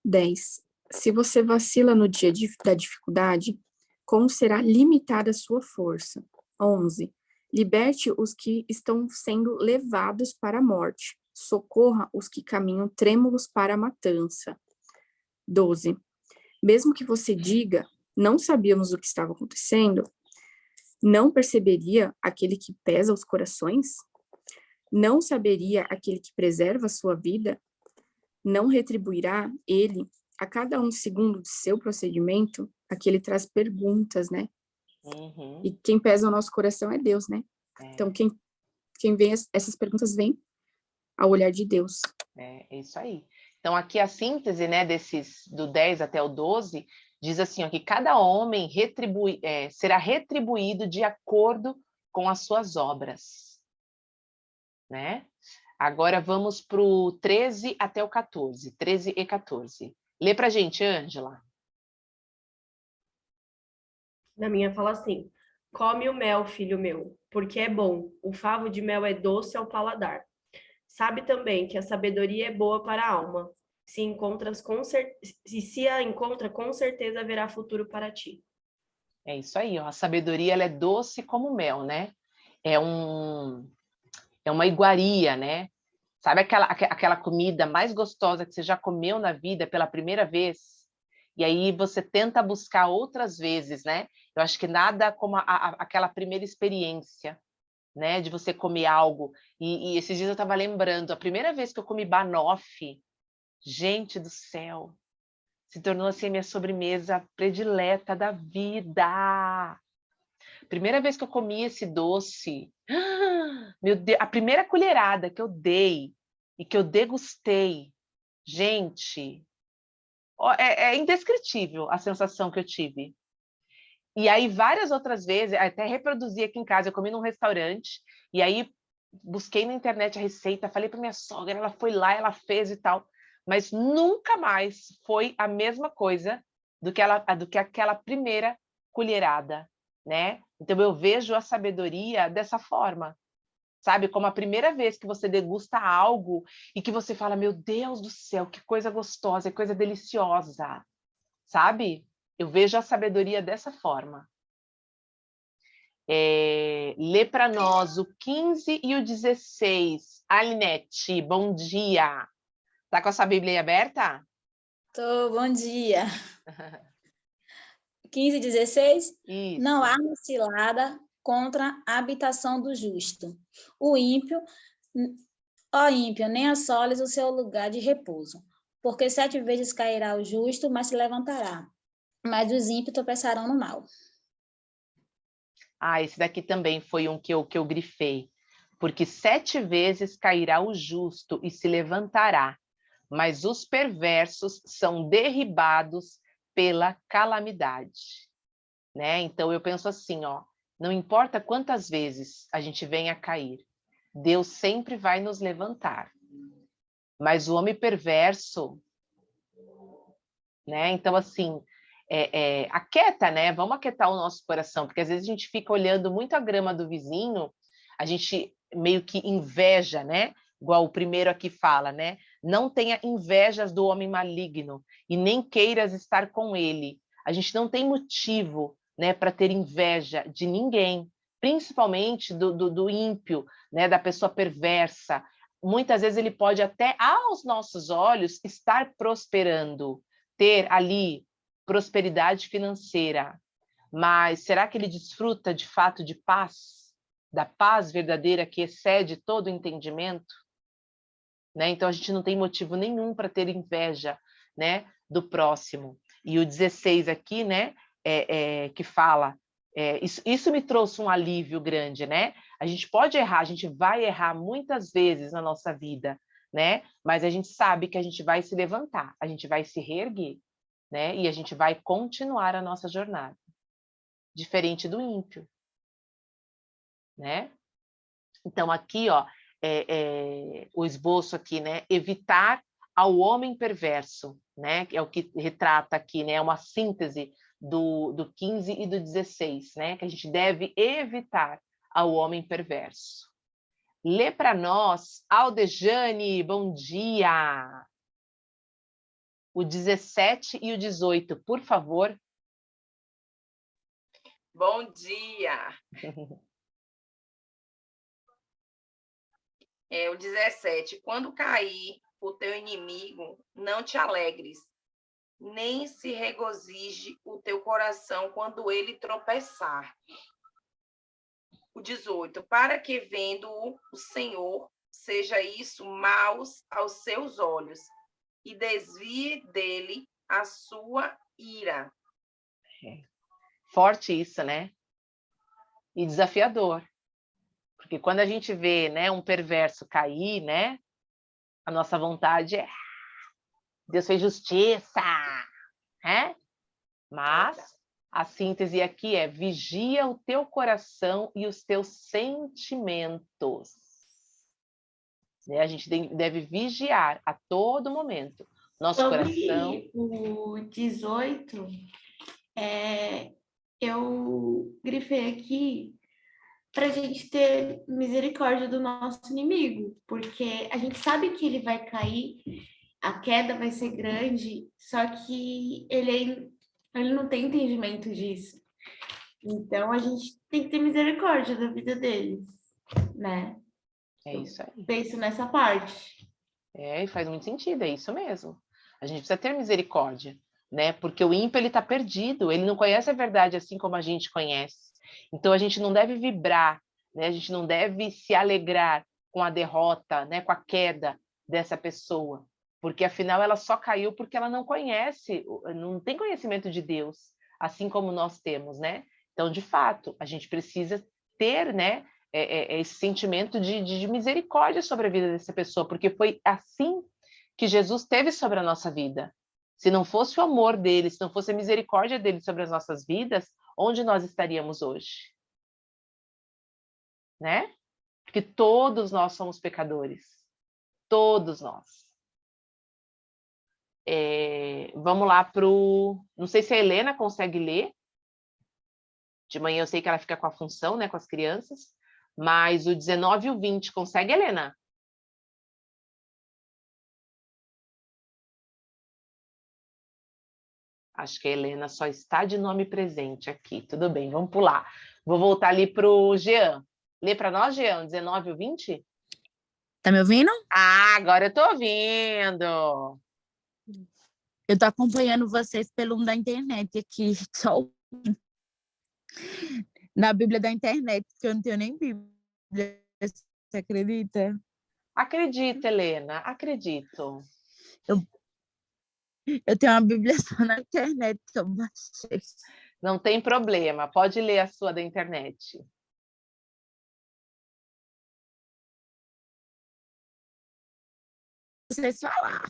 10. Se você vacila no dia da dificuldade, como será limitada a sua força? 11. Liberte os que estão sendo levados para a morte. Socorra os que caminham trêmulos para a matança. 12. Mesmo que você diga, não sabíamos o que estava acontecendo, não perceberia aquele que pesa os corações? Não saberia aquele que preserva a sua vida? Não retribuirá ele, a cada um segundo de seu procedimento? Aqui ele traz perguntas, né? Uhum. E quem pesa o nosso coração é Deus, né? Então, quem vem, essas perguntas vêm ao olhar de Deus. É isso aí. Então, aqui a síntese, né, do 10 até o 12, diz assim, ó, que cada homem será retribuído de acordo com as suas obras, né? Agora vamos para o 13 até o 14, 13 e 14. Lê para a gente, Ângela. Na minha fala assim: come o mel, filho meu, porque é bom. O favo de mel é doce ao paladar. Sabe também que a sabedoria é boa para a alma. Se a encontra, com certeza haverá futuro para ti. É isso aí, ó. A sabedoria ela é doce como mel, né? É uma iguaria, né? Sabe aquela comida mais gostosa que você já comeu na vida pela primeira vez? E aí você tenta buscar outras vezes, né? Eu acho que nada como aquela primeira experiência, né? De você comer algo. E esses dias eu estava lembrando, a primeira vez que eu comi banoffee, gente do céu, se tornou assim a minha sobremesa predileta da vida. Primeira vez que eu comi esse doce, meu Deus, a primeira colherada que eu dei e que eu degustei, gente, é indescritível a sensação que eu tive. E aí, várias outras vezes, até reproduzi aqui em casa, eu comi num restaurante, e aí busquei na internet a receita, falei para minha sogra, ela foi lá, ela fez e tal, mas nunca mais foi a mesma coisa do que aquela primeira colherada, né? Então eu vejo a sabedoria dessa forma, sabe? Como a primeira vez que você degusta algo e que você fala, meu Deus do céu, que coisa gostosa, que coisa deliciosa, sabe? Eu vejo a sabedoria dessa forma. Lê para nós o 15 e o 16. Alinete, bom dia. Tá com a sua Bíblia aí aberta? Tô, bom dia. 15 e 16. Isso. Não há cilada contra a habitação do justo. O ímpio, ó ímpio, nem assoles o seu lugar de repouso. Porque 7 vezes cairá o justo, mas se levantará. Mas os ímpios tropeçarão no mal. Esse daqui também foi um que eu grifei. Porque 7 vezes cairá o justo e se levantará, mas os perversos são derribados pela calamidade. Né? Então eu penso assim, ó, não importa quantas vezes a gente venha a cair, Deus sempre vai nos levantar. Mas o homem perverso, né? Então assim, aquieta, né? Vamos aquietar o nosso coração, porque às vezes a gente fica olhando muito a grama do vizinho, a gente meio que inveja, né? Igual o primeiro aqui fala, né? Não tenha invejas do homem maligno e nem queiras estar com ele. A gente não tem motivo, né, para ter inveja de ninguém, principalmente do ímpio, né, da pessoa perversa. Muitas vezes ele pode até, aos nossos olhos, estar prosperando, ter ali prosperidade financeira, mas será que ele desfruta de fato de paz? Da paz verdadeira que excede todo o entendimento? Né? Então a gente não tem motivo nenhum para ter inveja, né, do próximo. E o 16 aqui, né, que fala, isso me trouxe um alívio grande, né? A gente pode errar, a gente vai errar muitas vezes na nossa vida, né? Mas a gente sabe que a gente vai se levantar, a gente vai se reerguer, né? E a gente vai continuar a nossa jornada, diferente do ímpio, né? Então aqui, ó, o esboço aqui, né? Evitar ao homem perverso, né? Que é o que retrata aqui, né? Uma síntese do 15 e do 16, né? Que a gente deve evitar ao homem perverso. Lê para nós, Aldejane, bom dia. O 17 e o 18, por favor. Bom dia. O 17. Quando cair o teu inimigo, não te alegres, nem se regozije o teu coração quando ele tropeçar. O 18. Para que vendo o Senhor, seja isso maus aos seus olhos, e desvie dele a sua ira. Forte isso, né? E desafiador. Porque quando a gente vê, né, um perverso cair, né, a nossa vontade é Deus fez justiça, né? Mas a síntese aqui é vigia o teu coração e os teus sentimentos. Né? A gente deve vigiar a todo momento nosso coração. O 18, eu grifei aqui para a gente ter misericórdia do nosso inimigo, porque a gente sabe que ele vai cair, a queda vai ser grande, só que ele não tem entendimento disso. Então, a gente tem que ter misericórdia da vida deles, né? É isso aí. Penso nessa parte. E faz muito sentido, é isso mesmo. A gente precisa ter misericórdia, né? Porque o ímpio, ele está perdido, ele não conhece a verdade assim como a gente conhece. Então, a gente não deve vibrar, né? A gente não deve se alegrar com a derrota, né? Com a queda dessa pessoa, porque afinal ela só caiu porque ela não conhece, não tem conhecimento de Deus, assim como nós temos, né? Então, de fato, a gente precisa ter, né? Esse sentimento de misericórdia sobre a vida dessa pessoa, porque foi assim que Jesus teve sobre a nossa vida. Se não fosse o amor dele, se não fosse a misericórdia dele sobre as nossas vidas, onde nós estaríamos hoje? Né? Porque todos nós somos pecadores. Todos nós. Vamos lá para o... Não sei se a Helena consegue ler. De manhã eu sei que ela fica com a função, né, com as crianças. Mas o 19 e o 20, consegue, Helena? Acho que a Helena só está de nome presente aqui. Tudo bem, vamos pular. Vou voltar ali para o Jean. Lê para nós, Jean, 19 ou 20? Tá me ouvindo? Ah, agora eu tô ouvindo. Eu tô acompanhando vocês pelo da internet aqui, só na Bíblia da internet, que eu não tenho nem Bíblia. Você acredita? Acredito, Helena, acredito. Eu tenho uma Bíblia só na internet que eu baixei. Não tem problema, pode ler a sua da internet. Vocês falar.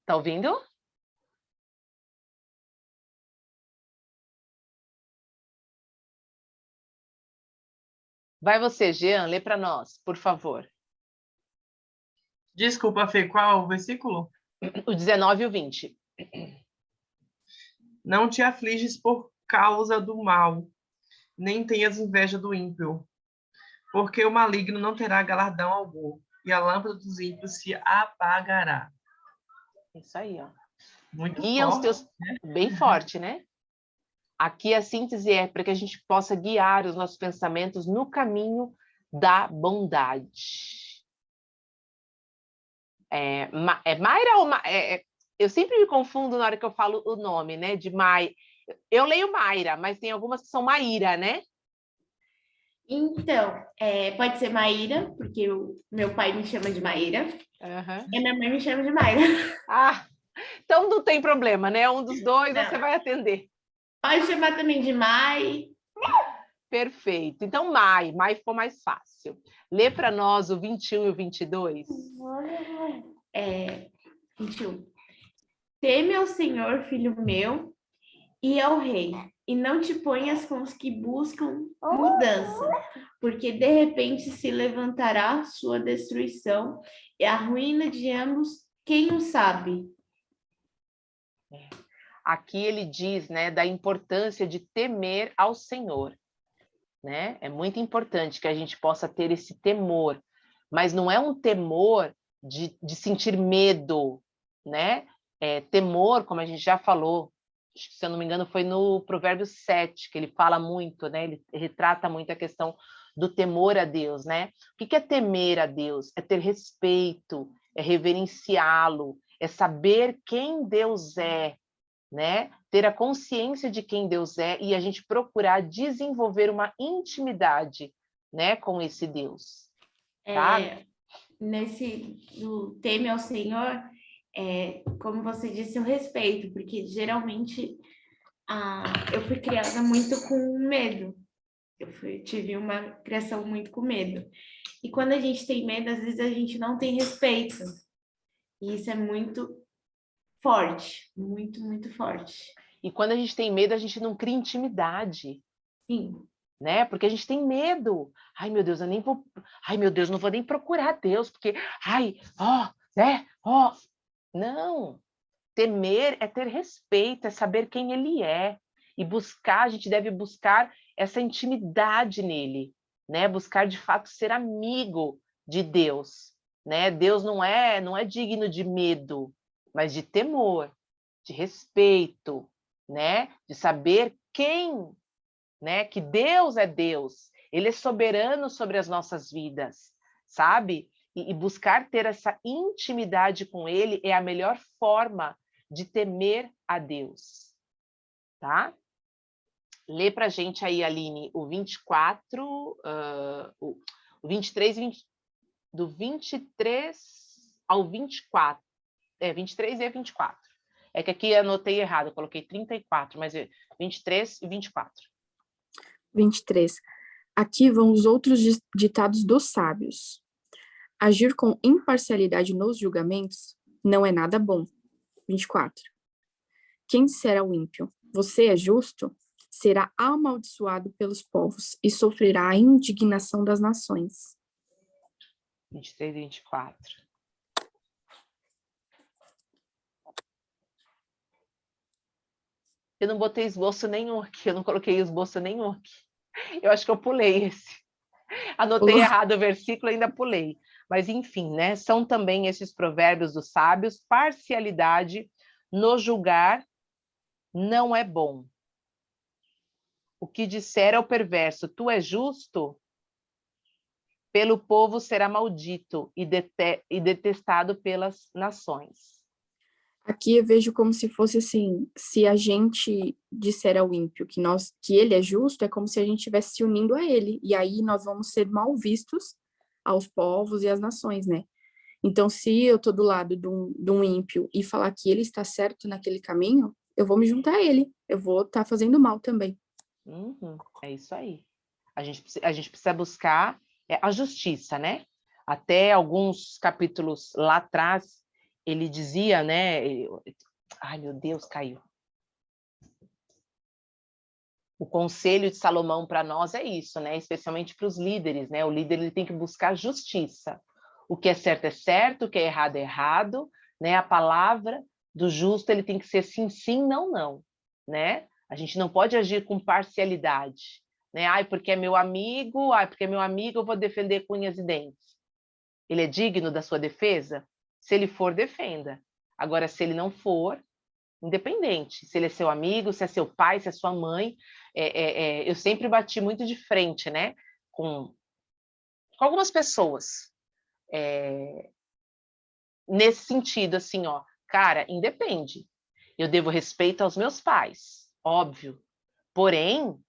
Tá ouvindo? Vai você, Jean, lê para nós, por favor. Desculpa, Fê, qual o versículo? O 19 e o 20. Não te afliges por causa do mal, nem tenhas inveja do ímpio, porque o maligno não terá galardão algum, e a lâmpada dos ímpios se apagará. Isso aí, ó. Muito Guia os forte, teus... né? Bem forte, né? Aqui a síntese é para que a gente possa guiar os nossos pensamentos no caminho da bondade. É Mayra ou eu sempre me confundo na hora que eu falo o nome, né? De Mai. Eu leio Mayra, mas tem algumas que são Maíra, né? Então, pode ser Maíra, porque meu pai me chama de Maíra, e minha mãe me chama de Mayra. Ah, então não tem problema, né? Um dos dois Não. você vai atender. Pode chamar também de Mai. Perfeito. Então, Mai ficou mais fácil. Lê para nós o 21 e o 22. 21. Teme ao Senhor, filho meu, e ao rei, e não te ponhas com os que buscam mudança, porque de repente se levantará sua destruição e a ruína de ambos, quem o sabe? Aqui ele diz, né, da importância de temer ao Senhor, né? É muito importante que a gente possa ter esse temor, mas não é um temor de sentir medo, né? Temor, como a gente já falou, se eu não me engano, foi no Provérbios 7, que ele fala muito, né? Ele retrata muito a questão do temor a Deus, né? O que é temer a Deus? É ter respeito, é reverenciá-lo, é saber quem Deus é, né? Ter a consciência de quem Deus é e a gente procurar desenvolver uma intimidade, né, com esse Deus. Tá? Do teme ao Senhor, como você disse, o respeito, porque geralmente eu fui criada muito com medo. Tive uma criação muito com medo. E quando a gente tem medo, às vezes a gente não tem respeito. E isso é muito forte, muito, muito forte. E quando a gente tem medo, a gente não cria intimidade. Sim. Né? Porque a gente tem medo. Ai, meu Deus, eu nem vou. Ai, meu Deus, não vou nem procurar Deus, porque. Ai, ó, né? Ó. Não. Temer é ter respeito, é saber quem ele é. E buscar, a gente deve buscar essa intimidade nele, né? Buscar de fato ser amigo de Deus, né? Deus não é digno de medo, mas de temor, de respeito, né? De saber quem, né? Que Deus é Deus, ele é soberano sobre as nossas vidas, sabe? E buscar ter essa intimidade com ele é a melhor forma de temer a Deus, tá? Lê para a gente aí, Aline, o 24, o 23, do 23 ao 24. 23 e 24. É que aqui eu anotei errado, eu coloquei 34, mas 23 e 24. 23. Aqui vão os outros ditados dos sábios. Agir com imparcialidade nos julgamentos não é nada bom. 24. Quem será o ímpio? Você é justo? Será amaldiçoado pelos povos e sofrerá a indignação das nações. 23 e 24. Eu não botei esboço nenhum aqui, eu não coloquei esboço nenhum aqui. Eu acho que eu pulei esse. Anotei errado o versículo e ainda pulei. Mas, enfim, né? São também esses provérbios dos sábios, parcialidade no julgar não é bom. O que disser ao perverso, tu és justo, pelo povo será maldito e detestado pelas nações. Aqui eu vejo como se fosse assim, se a gente disser ao ímpio que ele é justo, é como se a gente estivesse se unindo a ele, e aí nós vamos ser mal vistos aos povos e às nações, né? Então, se eu tô do lado de um ímpio e falar que ele está certo naquele caminho, eu vou me juntar a ele, eu vou estar fazendo mal também. É isso aí. A gente precisa buscar a justiça, né? Até alguns capítulos lá atrás, ele dizia, né? Ai, meu Deus, caiu. O conselho de Salomão para nós é isso, né? Especialmente para os líderes, né? O líder ele tem que buscar justiça. O que é certo, o que é errado, né? A palavra do justo ele tem que ser sim, sim, não, não, né? A gente não pode agir com parcialidade, né? Ai, porque é meu amigo, porque é meu amigo, eu vou defender com unhas e dentes. Ele é digno da sua defesa? Se ele for, defenda. Agora, se ele não for, independente, se ele é seu amigo, se é seu pai, se é sua mãe, eu sempre bati muito de frente, né? Com algumas pessoas. Nesse sentido, assim, ó, cara, independe. Eu devo respeito aos meus pais, óbvio. Porém,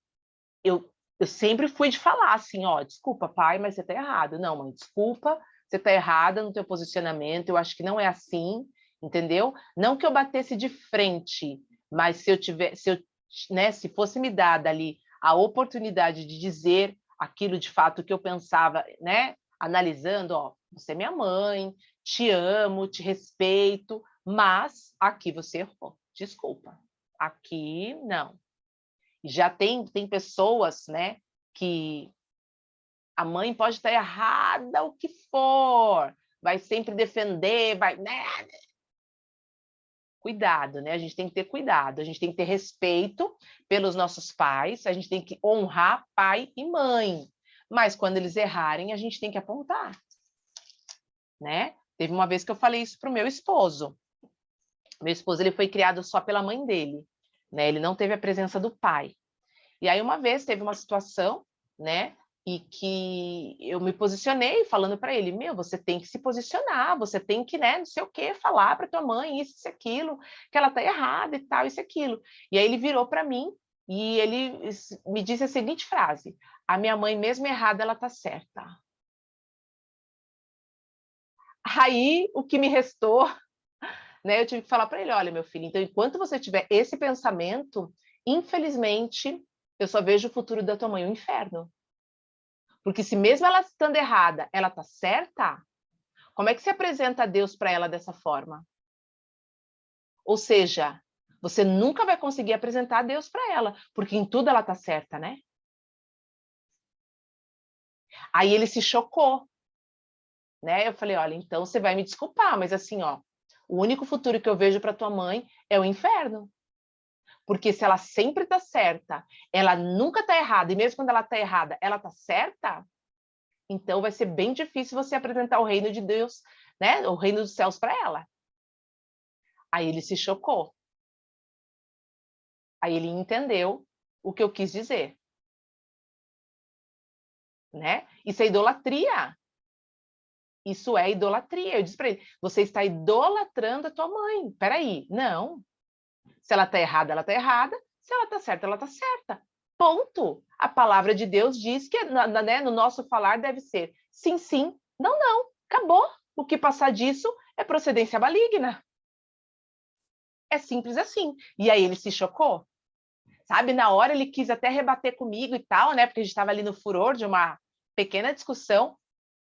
eu sempre fui de falar assim, ó, desculpa, pai, mas você tá errado. Não, mãe, desculpa, você tá errada no teu posicionamento, eu acho que não é assim, entendeu? Não que eu batesse de frente, mas se fosse me dada ali a oportunidade de dizer aquilo de fato que eu pensava, né? Analisando, ó, você é minha mãe, te amo, te respeito, mas aqui você errou. Desculpa. Aqui não. Já tem pessoas, né, que a mãe pode estar errada o que for, vai sempre defender, vai, né? Cuidado, né? A gente tem que ter cuidado, a gente tem que ter respeito pelos nossos pais, a gente tem que honrar pai e mãe. Mas quando eles errarem, a gente tem que apontar, né? Teve uma vez que eu falei isso para o meu esposo. Meu esposo ele foi criado só pela mãe dele, né? Ele não teve a presença do pai. E aí uma vez teve uma situação, né? E que eu me posicionei falando para ele, meu, você tem que se posicionar, você tem que, né, não sei o quê, falar para tua mãe isso, aquilo, que ela tá errada e tal, isso, aquilo. E aí ele virou para mim e ele me disse a seguinte frase: a minha mãe, mesmo errada, ela tá certa. Aí o que me restou, né, eu tive que falar para ele, olha, meu filho, então enquanto você tiver esse pensamento, infelizmente, eu só vejo o futuro da tua mãe, o inferno. Porque se mesmo ela estando errada, ela está certa, como é que se apresenta a Deus para ela dessa forma? Ou seja, você nunca vai conseguir apresentar a Deus para ela, porque em tudo ela está certa, né? Aí ele se chocou, né? Eu falei, olha, então você vai me desculpar, mas assim, ó, o único futuro que eu vejo para tua mãe é o inferno. Porque se ela sempre está certa, ela nunca está errada, e mesmo quando ela está errada, ela está certa, então vai ser bem difícil você apresentar o reino de Deus, né? O reino dos céus para ela. Aí ele se chocou. Aí ele entendeu o que eu quis dizer. Né? Isso é idolatria. Isso é idolatria. Eu disse para ele, você está idolatrando a tua mãe. Peraí, não. Se ela está errada, ela está errada. Se ela está certa, ela está certa. Ponto. A palavra de Deus diz que né, no nosso falar deve ser sim, sim, não, não. Acabou. O que passar disso é procedência maligna. É simples assim. E aí ele se chocou. Sabe, na hora ele quis até rebater comigo e tal, né? Porque a gente estava ali no furor de uma pequena discussão,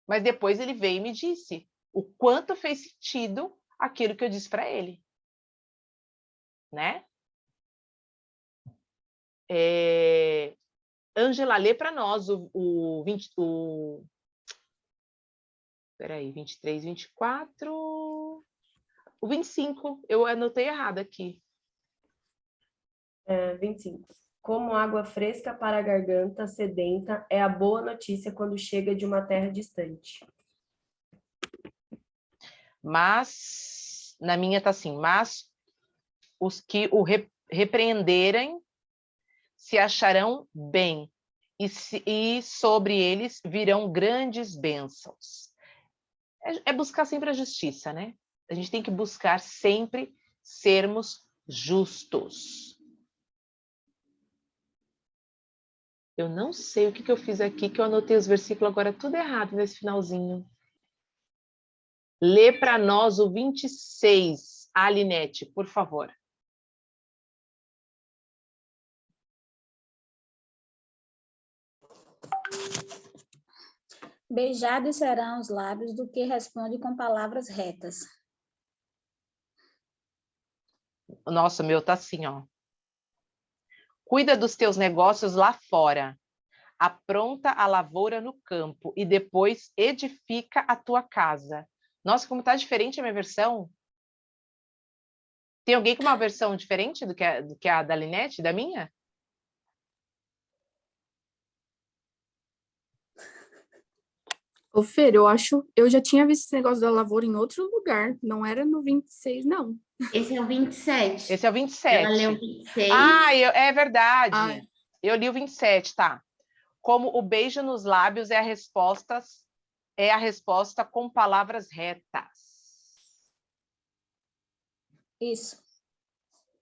mas depois ele veio e me disse o quanto fez sentido aquilo que eu disse para ele, né? Ângela, lê para nós peraí, 23, 24, o 25, eu anotei errado aqui. 25. Como água fresca para a garganta sedenta é a boa notícia quando chega de uma terra distante. Mas, na minha tá assim, mas os que o repreenderem se acharão bem, e sobre eles virão grandes bênçãos. É buscar sempre a justiça, né? A gente tem que buscar sempre sermos justos. Eu não sei o que eu fiz aqui, que eu anotei os versículos agora tudo errado nesse finalzinho. Lê para nós o 26, Alinete, por favor. Beijados serão os lábios do que responde com palavras retas. Nossa, o meu tá assim, ó. Cuida dos teus negócios lá fora. Apronta a lavoura no campo e depois edifica a tua casa. Nossa, como tá diferente a minha versão. Tem alguém com uma versão diferente do que a da Linete, da minha? Ô, Fer, eu já tinha visto esse negócio da lavoura em outro lugar, não era no 26, não. Esse é o 27. Esse é o 27. Ela leu 26. Ah, é verdade. Ah. Eu li o 27, tá. Como o beijo nos lábios é a resposta com palavras retas. Isso.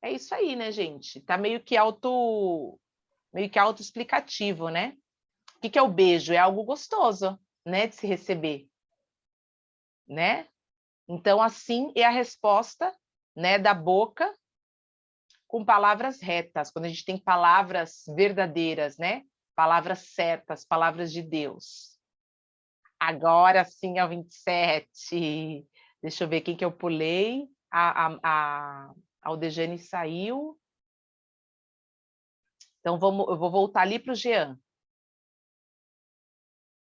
É isso aí, né, gente? Tá meio que autoexplicativo, né? O que é o beijo? É algo gostoso, né, de se receber, né? Então, assim é a resposta, né, da boca com palavras retas, quando a gente tem palavras verdadeiras, né? Palavras certas, palavras de Deus. Agora sim é o 27. Deixa eu ver quem que eu pulei. A Aldejane saiu. Então, eu vou voltar ali para o Jean.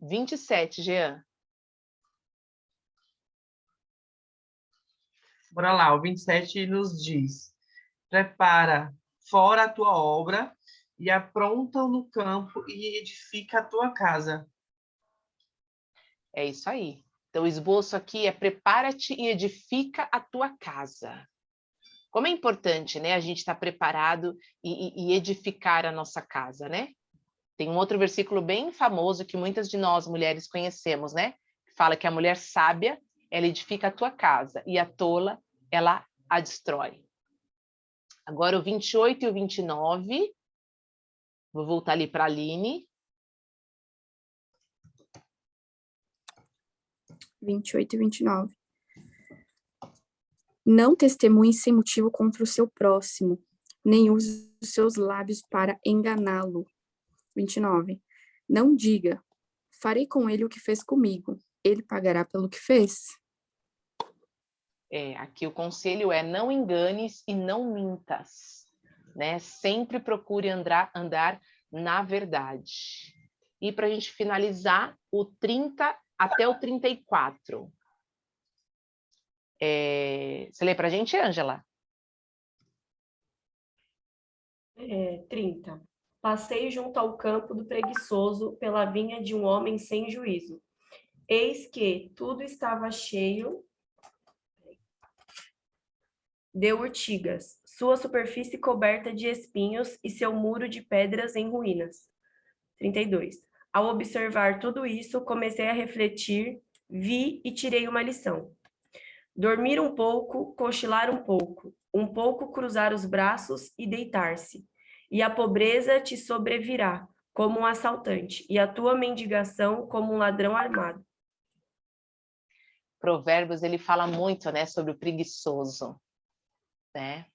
27, Jean. Bora lá, o 27 nos diz: prepara fora a tua obra e apronta no campo e edifica a tua casa. É isso aí. Então, o esboço aqui é prepara-te e edifica a tua casa. Como é importante, né, a gente estar preparado e edificar a nossa casa, né? Tem um outro versículo bem famoso que muitas de nós mulheres conhecemos, né? Fala que a mulher sábia, ela edifica a tua casa e a tola, ela a destrói. Agora o 28 e o 29, vou voltar ali para a Aline. 28 e 29. Não testemunhe sem motivo contra o seu próximo, nem use os seus lábios para enganá-lo. 29. Não diga, farei com ele o que fez comigo, ele pagará pelo que fez. Aqui o conselho é não enganes e não mintas, né? Sempre procure andar na verdade. E para a gente finalizar, o 30 até o 34. Você lê para a gente, Ângela? 30. Passei junto ao campo do preguiçoso pela vinha de um homem sem juízo. Eis que tudo estava cheio de urtigas, sua superfície coberta de espinhos e seu muro de pedras em ruínas. 32. Ao observar tudo isso, comecei a refletir, vi e tirei uma lição. Dormir um pouco, cochilar um pouco cruzar os braços e deitar-se. E a pobreza te sobrevirá como um assaltante, e a tua mendigação como um ladrão armado. Provérbios, ele fala muito, né, sobre o preguiçoso, né?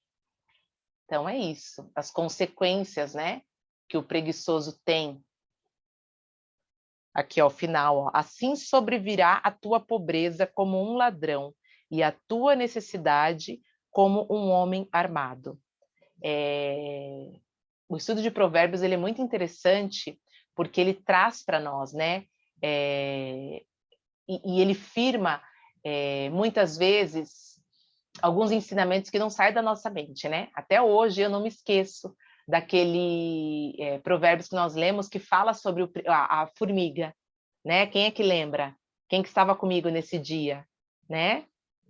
Então é isso, as consequências, né, que o preguiçoso tem. Aqui ao final, ó, assim sobrevirá a tua pobreza como um ladrão e a tua necessidade como um homem armado. O estudo de Provérbios, ele é muito interessante porque ele traz para nós, né, e ele firma muitas vezes alguns ensinamentos que não saem da nossa mente, né? Até hoje eu não me esqueço daquele Provérbios que nós lemos que fala sobre a formiga, né? Quem é que lembra? Quem que estava comigo nesse dia, né?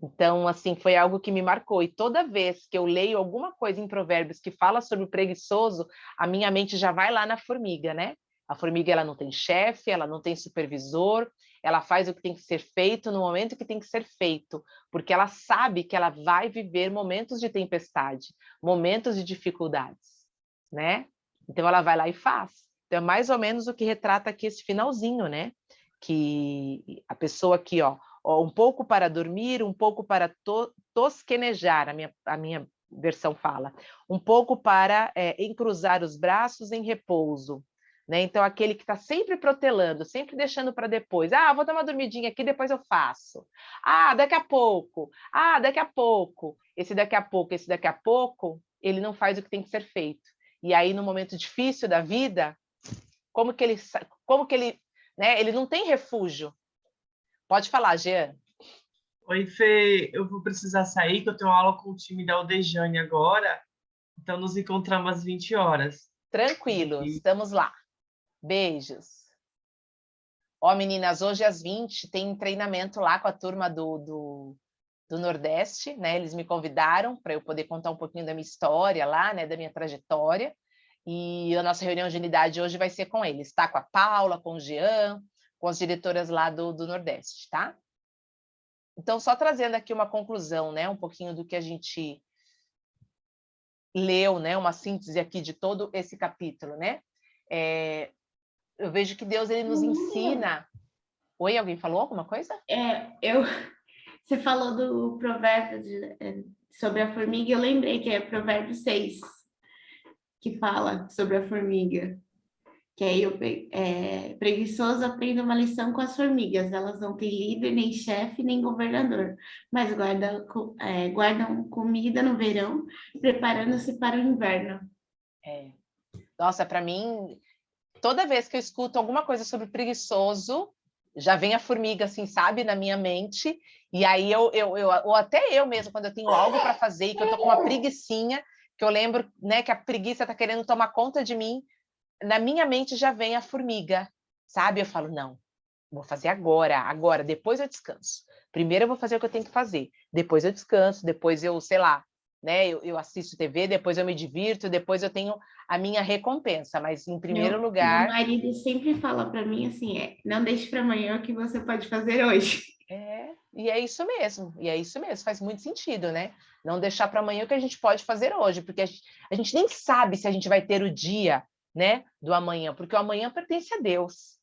Então, assim, foi algo que me marcou. E toda vez que eu leio alguma coisa em Provérbios que fala sobre o preguiçoso, a minha mente já vai lá na formiga, né? A formiga, ela não tem chefe, ela não tem supervisor, ela faz o que tem que ser feito no momento que tem que ser feito, porque ela sabe que ela vai viver momentos de tempestade, momentos de dificuldades, né? Então, ela vai lá e faz. Então, é mais ou menos o que retrata aqui esse finalzinho, né? Que a pessoa aqui, ó, um pouco para dormir, um pouco para tosquenejar, a minha versão fala, um pouco para encruzar os braços em repouso, né? Então, aquele que está sempre protelando, sempre deixando para depois. Ah, vou dar uma dormidinha aqui, depois eu faço. Ah, daqui a pouco. Ah, daqui a pouco. Esse daqui a pouco, ele não faz o que tem que ser feito. E aí, no momento difícil da vida, como que ele, né? Ele não tem refúgio. Pode falar, Jean. Oi, Fê, eu vou precisar sair, que eu tenho aula com o time da Aldejane agora, então nos encontramos às 20 horas. Tranquilo, estamos lá. Beijos. Ó, meninas, hoje às 20 tem treinamento lá com a turma do Nordeste, né? Eles me convidaram para eu poder contar um pouquinho da minha história lá, né? Da minha trajetória. E a nossa reunião de unidade hoje vai ser com eles, tá? Com a Paula, com o Jean, com as diretoras lá do Nordeste, tá? Então, só trazendo aqui uma conclusão, né? Um pouquinho do que a gente leu, né? Uma síntese aqui de todo esse capítulo, né? Eu vejo que Deus, ele nos ensina... Oi, alguém falou alguma coisa? Você falou do provérbio sobre a formiga, eu lembrei que é provérbio 6, que fala sobre a formiga. Que aí preguiçoso aprende uma lição com as formigas. Elas não têm líder, nem chefe, nem governador, mas guardam comida no verão, preparando-se para o inverno. Nossa, para mim, toda vez que eu escuto alguma coisa sobre preguiçoso, já vem a formiga, assim, sabe, na minha mente. E aí ou até eu mesmo, quando eu tenho algo para fazer e que eu tô com uma preguicinha, que eu lembro, né, que a preguiça está querendo tomar conta de mim, na minha mente já vem a formiga, sabe? Eu falo, não, vou fazer agora, depois eu descanso. Primeiro eu vou fazer o que eu tenho que fazer, depois eu descanso, depois eu, sei lá, né? Eu assisto TV, depois eu me divirto, depois eu tenho a minha recompensa, mas em primeiro lugar... Meu marido sempre fala para mim assim, não deixe para amanhã o que você pode fazer hoje. E é isso mesmo, faz muito sentido, né? Não deixar para amanhã o que a gente pode fazer hoje, porque a gente nem sabe se a gente vai ter o dia, né, do amanhã, porque o amanhã pertence a Deus,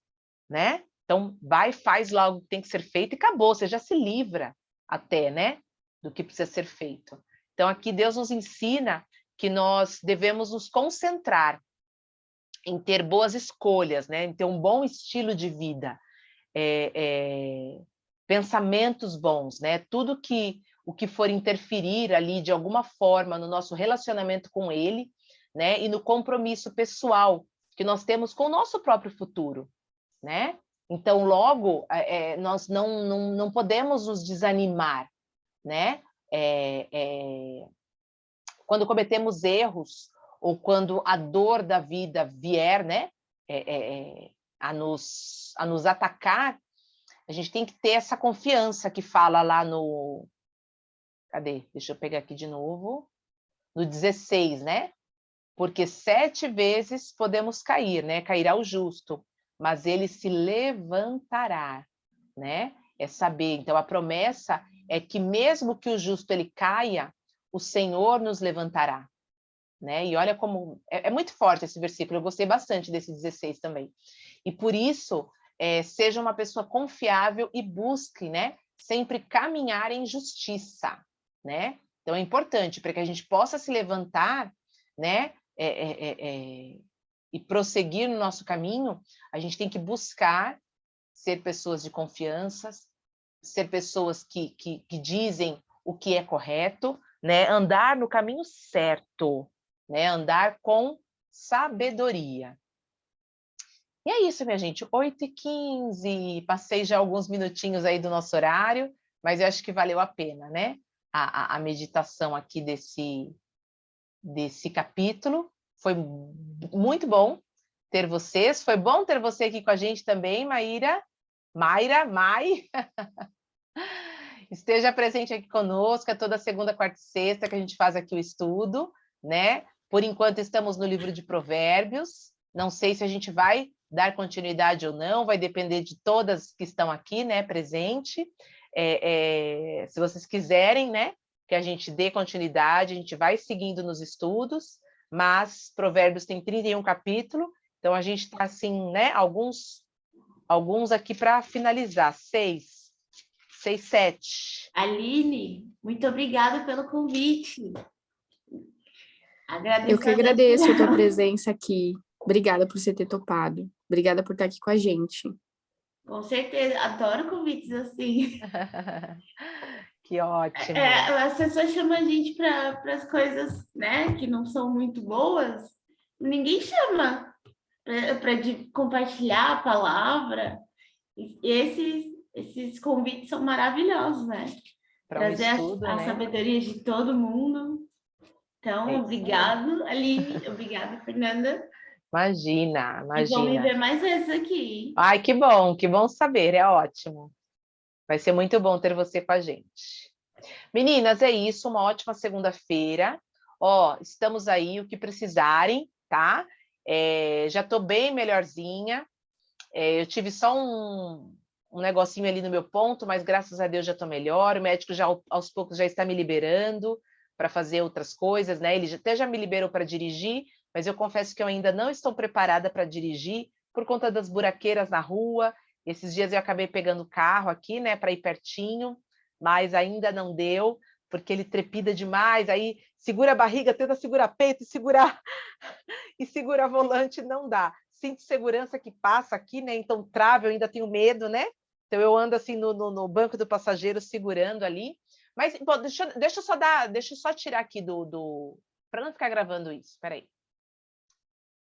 né? Então, vai e faz lá o que tem que ser feito e acabou, você já se livra até, né, do que precisa ser feito. Então, aqui Deus nos ensina que nós devemos nos concentrar em ter boas escolhas, né, em ter um bom estilo de vida, pensamentos bons, né, tudo o que for interferir ali de alguma forma no nosso relacionamento com Ele, né, e no compromisso pessoal que nós temos com o nosso próprio futuro, né? Então, logo, nós não podemos nos desanimar, né? Quando cometemos erros ou quando a dor da vida vier, né, a nos atacar, a gente tem que ter essa confiança que fala lá no... Cadê? Deixa eu pegar aqui de novo. No 16, né? Porque 7 vezes podemos cair, né? Cairá o justo, mas ele se levantará, né? É saber. Então, a promessa é que mesmo que o justo ele caia, o Senhor nos levantará, né? E olha como... É muito forte esse versículo, eu gostei bastante desse 16 também. E por isso, seja uma pessoa confiável e busque, né? Sempre caminhar em justiça, né? Então, é importante para que a gente possa se levantar, né? E prosseguir no nosso caminho, a gente tem que buscar ser pessoas de confiança, ser pessoas que dizem o que é correto, né? Andar no caminho certo, né? Andar com sabedoria. E é isso, minha gente, 8h15, passei já alguns minutinhos aí do nosso horário, mas eu acho que valeu a pena, né? A meditação aqui desse capítulo. Foi muito bom ter vocês. Foi bom ter você aqui com a gente também, Mai. Esteja presente aqui conosco, é toda segunda, quarta e sexta que a gente faz aqui o estudo, né? Por enquanto estamos no livro de Provérbios, não sei se a gente vai dar continuidade ou não, vai depender de todas que estão aqui, né, presente. Se vocês quiserem, né, que a gente dê continuidade, a gente vai seguindo nos estudos, mas Provérbios tem 31 capítulos, então a gente está assim, né, alguns aqui para finalizar, 6, 7. Aline, muito obrigada pelo convite. Eu que agradeço a tua presença aqui. Obrigada por você ter topado. Obrigada por estar aqui com a gente. Com certeza, adoro convites assim. Que ótimo. As pessoas chamam a gente para as coisas, né, que não são muito boas. Ninguém chama para compartilhar a palavra. E esses convites são maravilhosos, né? Trazer a sabedoria de todo mundo. Então, obrigado, Aline. Obrigada, Fernanda. Imagina. E vão me ver mais vezes aqui. Ai, que bom saber, é ótimo. Vai ser muito bom ter você com a gente. Meninas, é isso, uma ótima segunda-feira. Estamos aí, o que precisarem, tá? Já estou bem melhorzinha. Eu tive só um negocinho ali no meu ponto, mas graças a Deus já estou melhor. O médico já aos poucos já está me liberando para fazer outras coisas, né? Ele até já me liberou para dirigir, mas eu confesso que eu ainda não estou preparada para dirigir por conta das buraqueiras na rua. Esses dias eu acabei pegando o carro aqui, né, para ir pertinho, mas ainda não deu, porque ele trepida demais, aí segura a barriga, tenta segurar peito e segurar volante, não dá. Cinto de segurança que passa aqui, né? Então trava, eu ainda tenho medo, né? Então eu ando assim no banco do passageiro segurando ali. Mas bom, deixa eu só tirar aqui para não ficar gravando isso. Espera aí.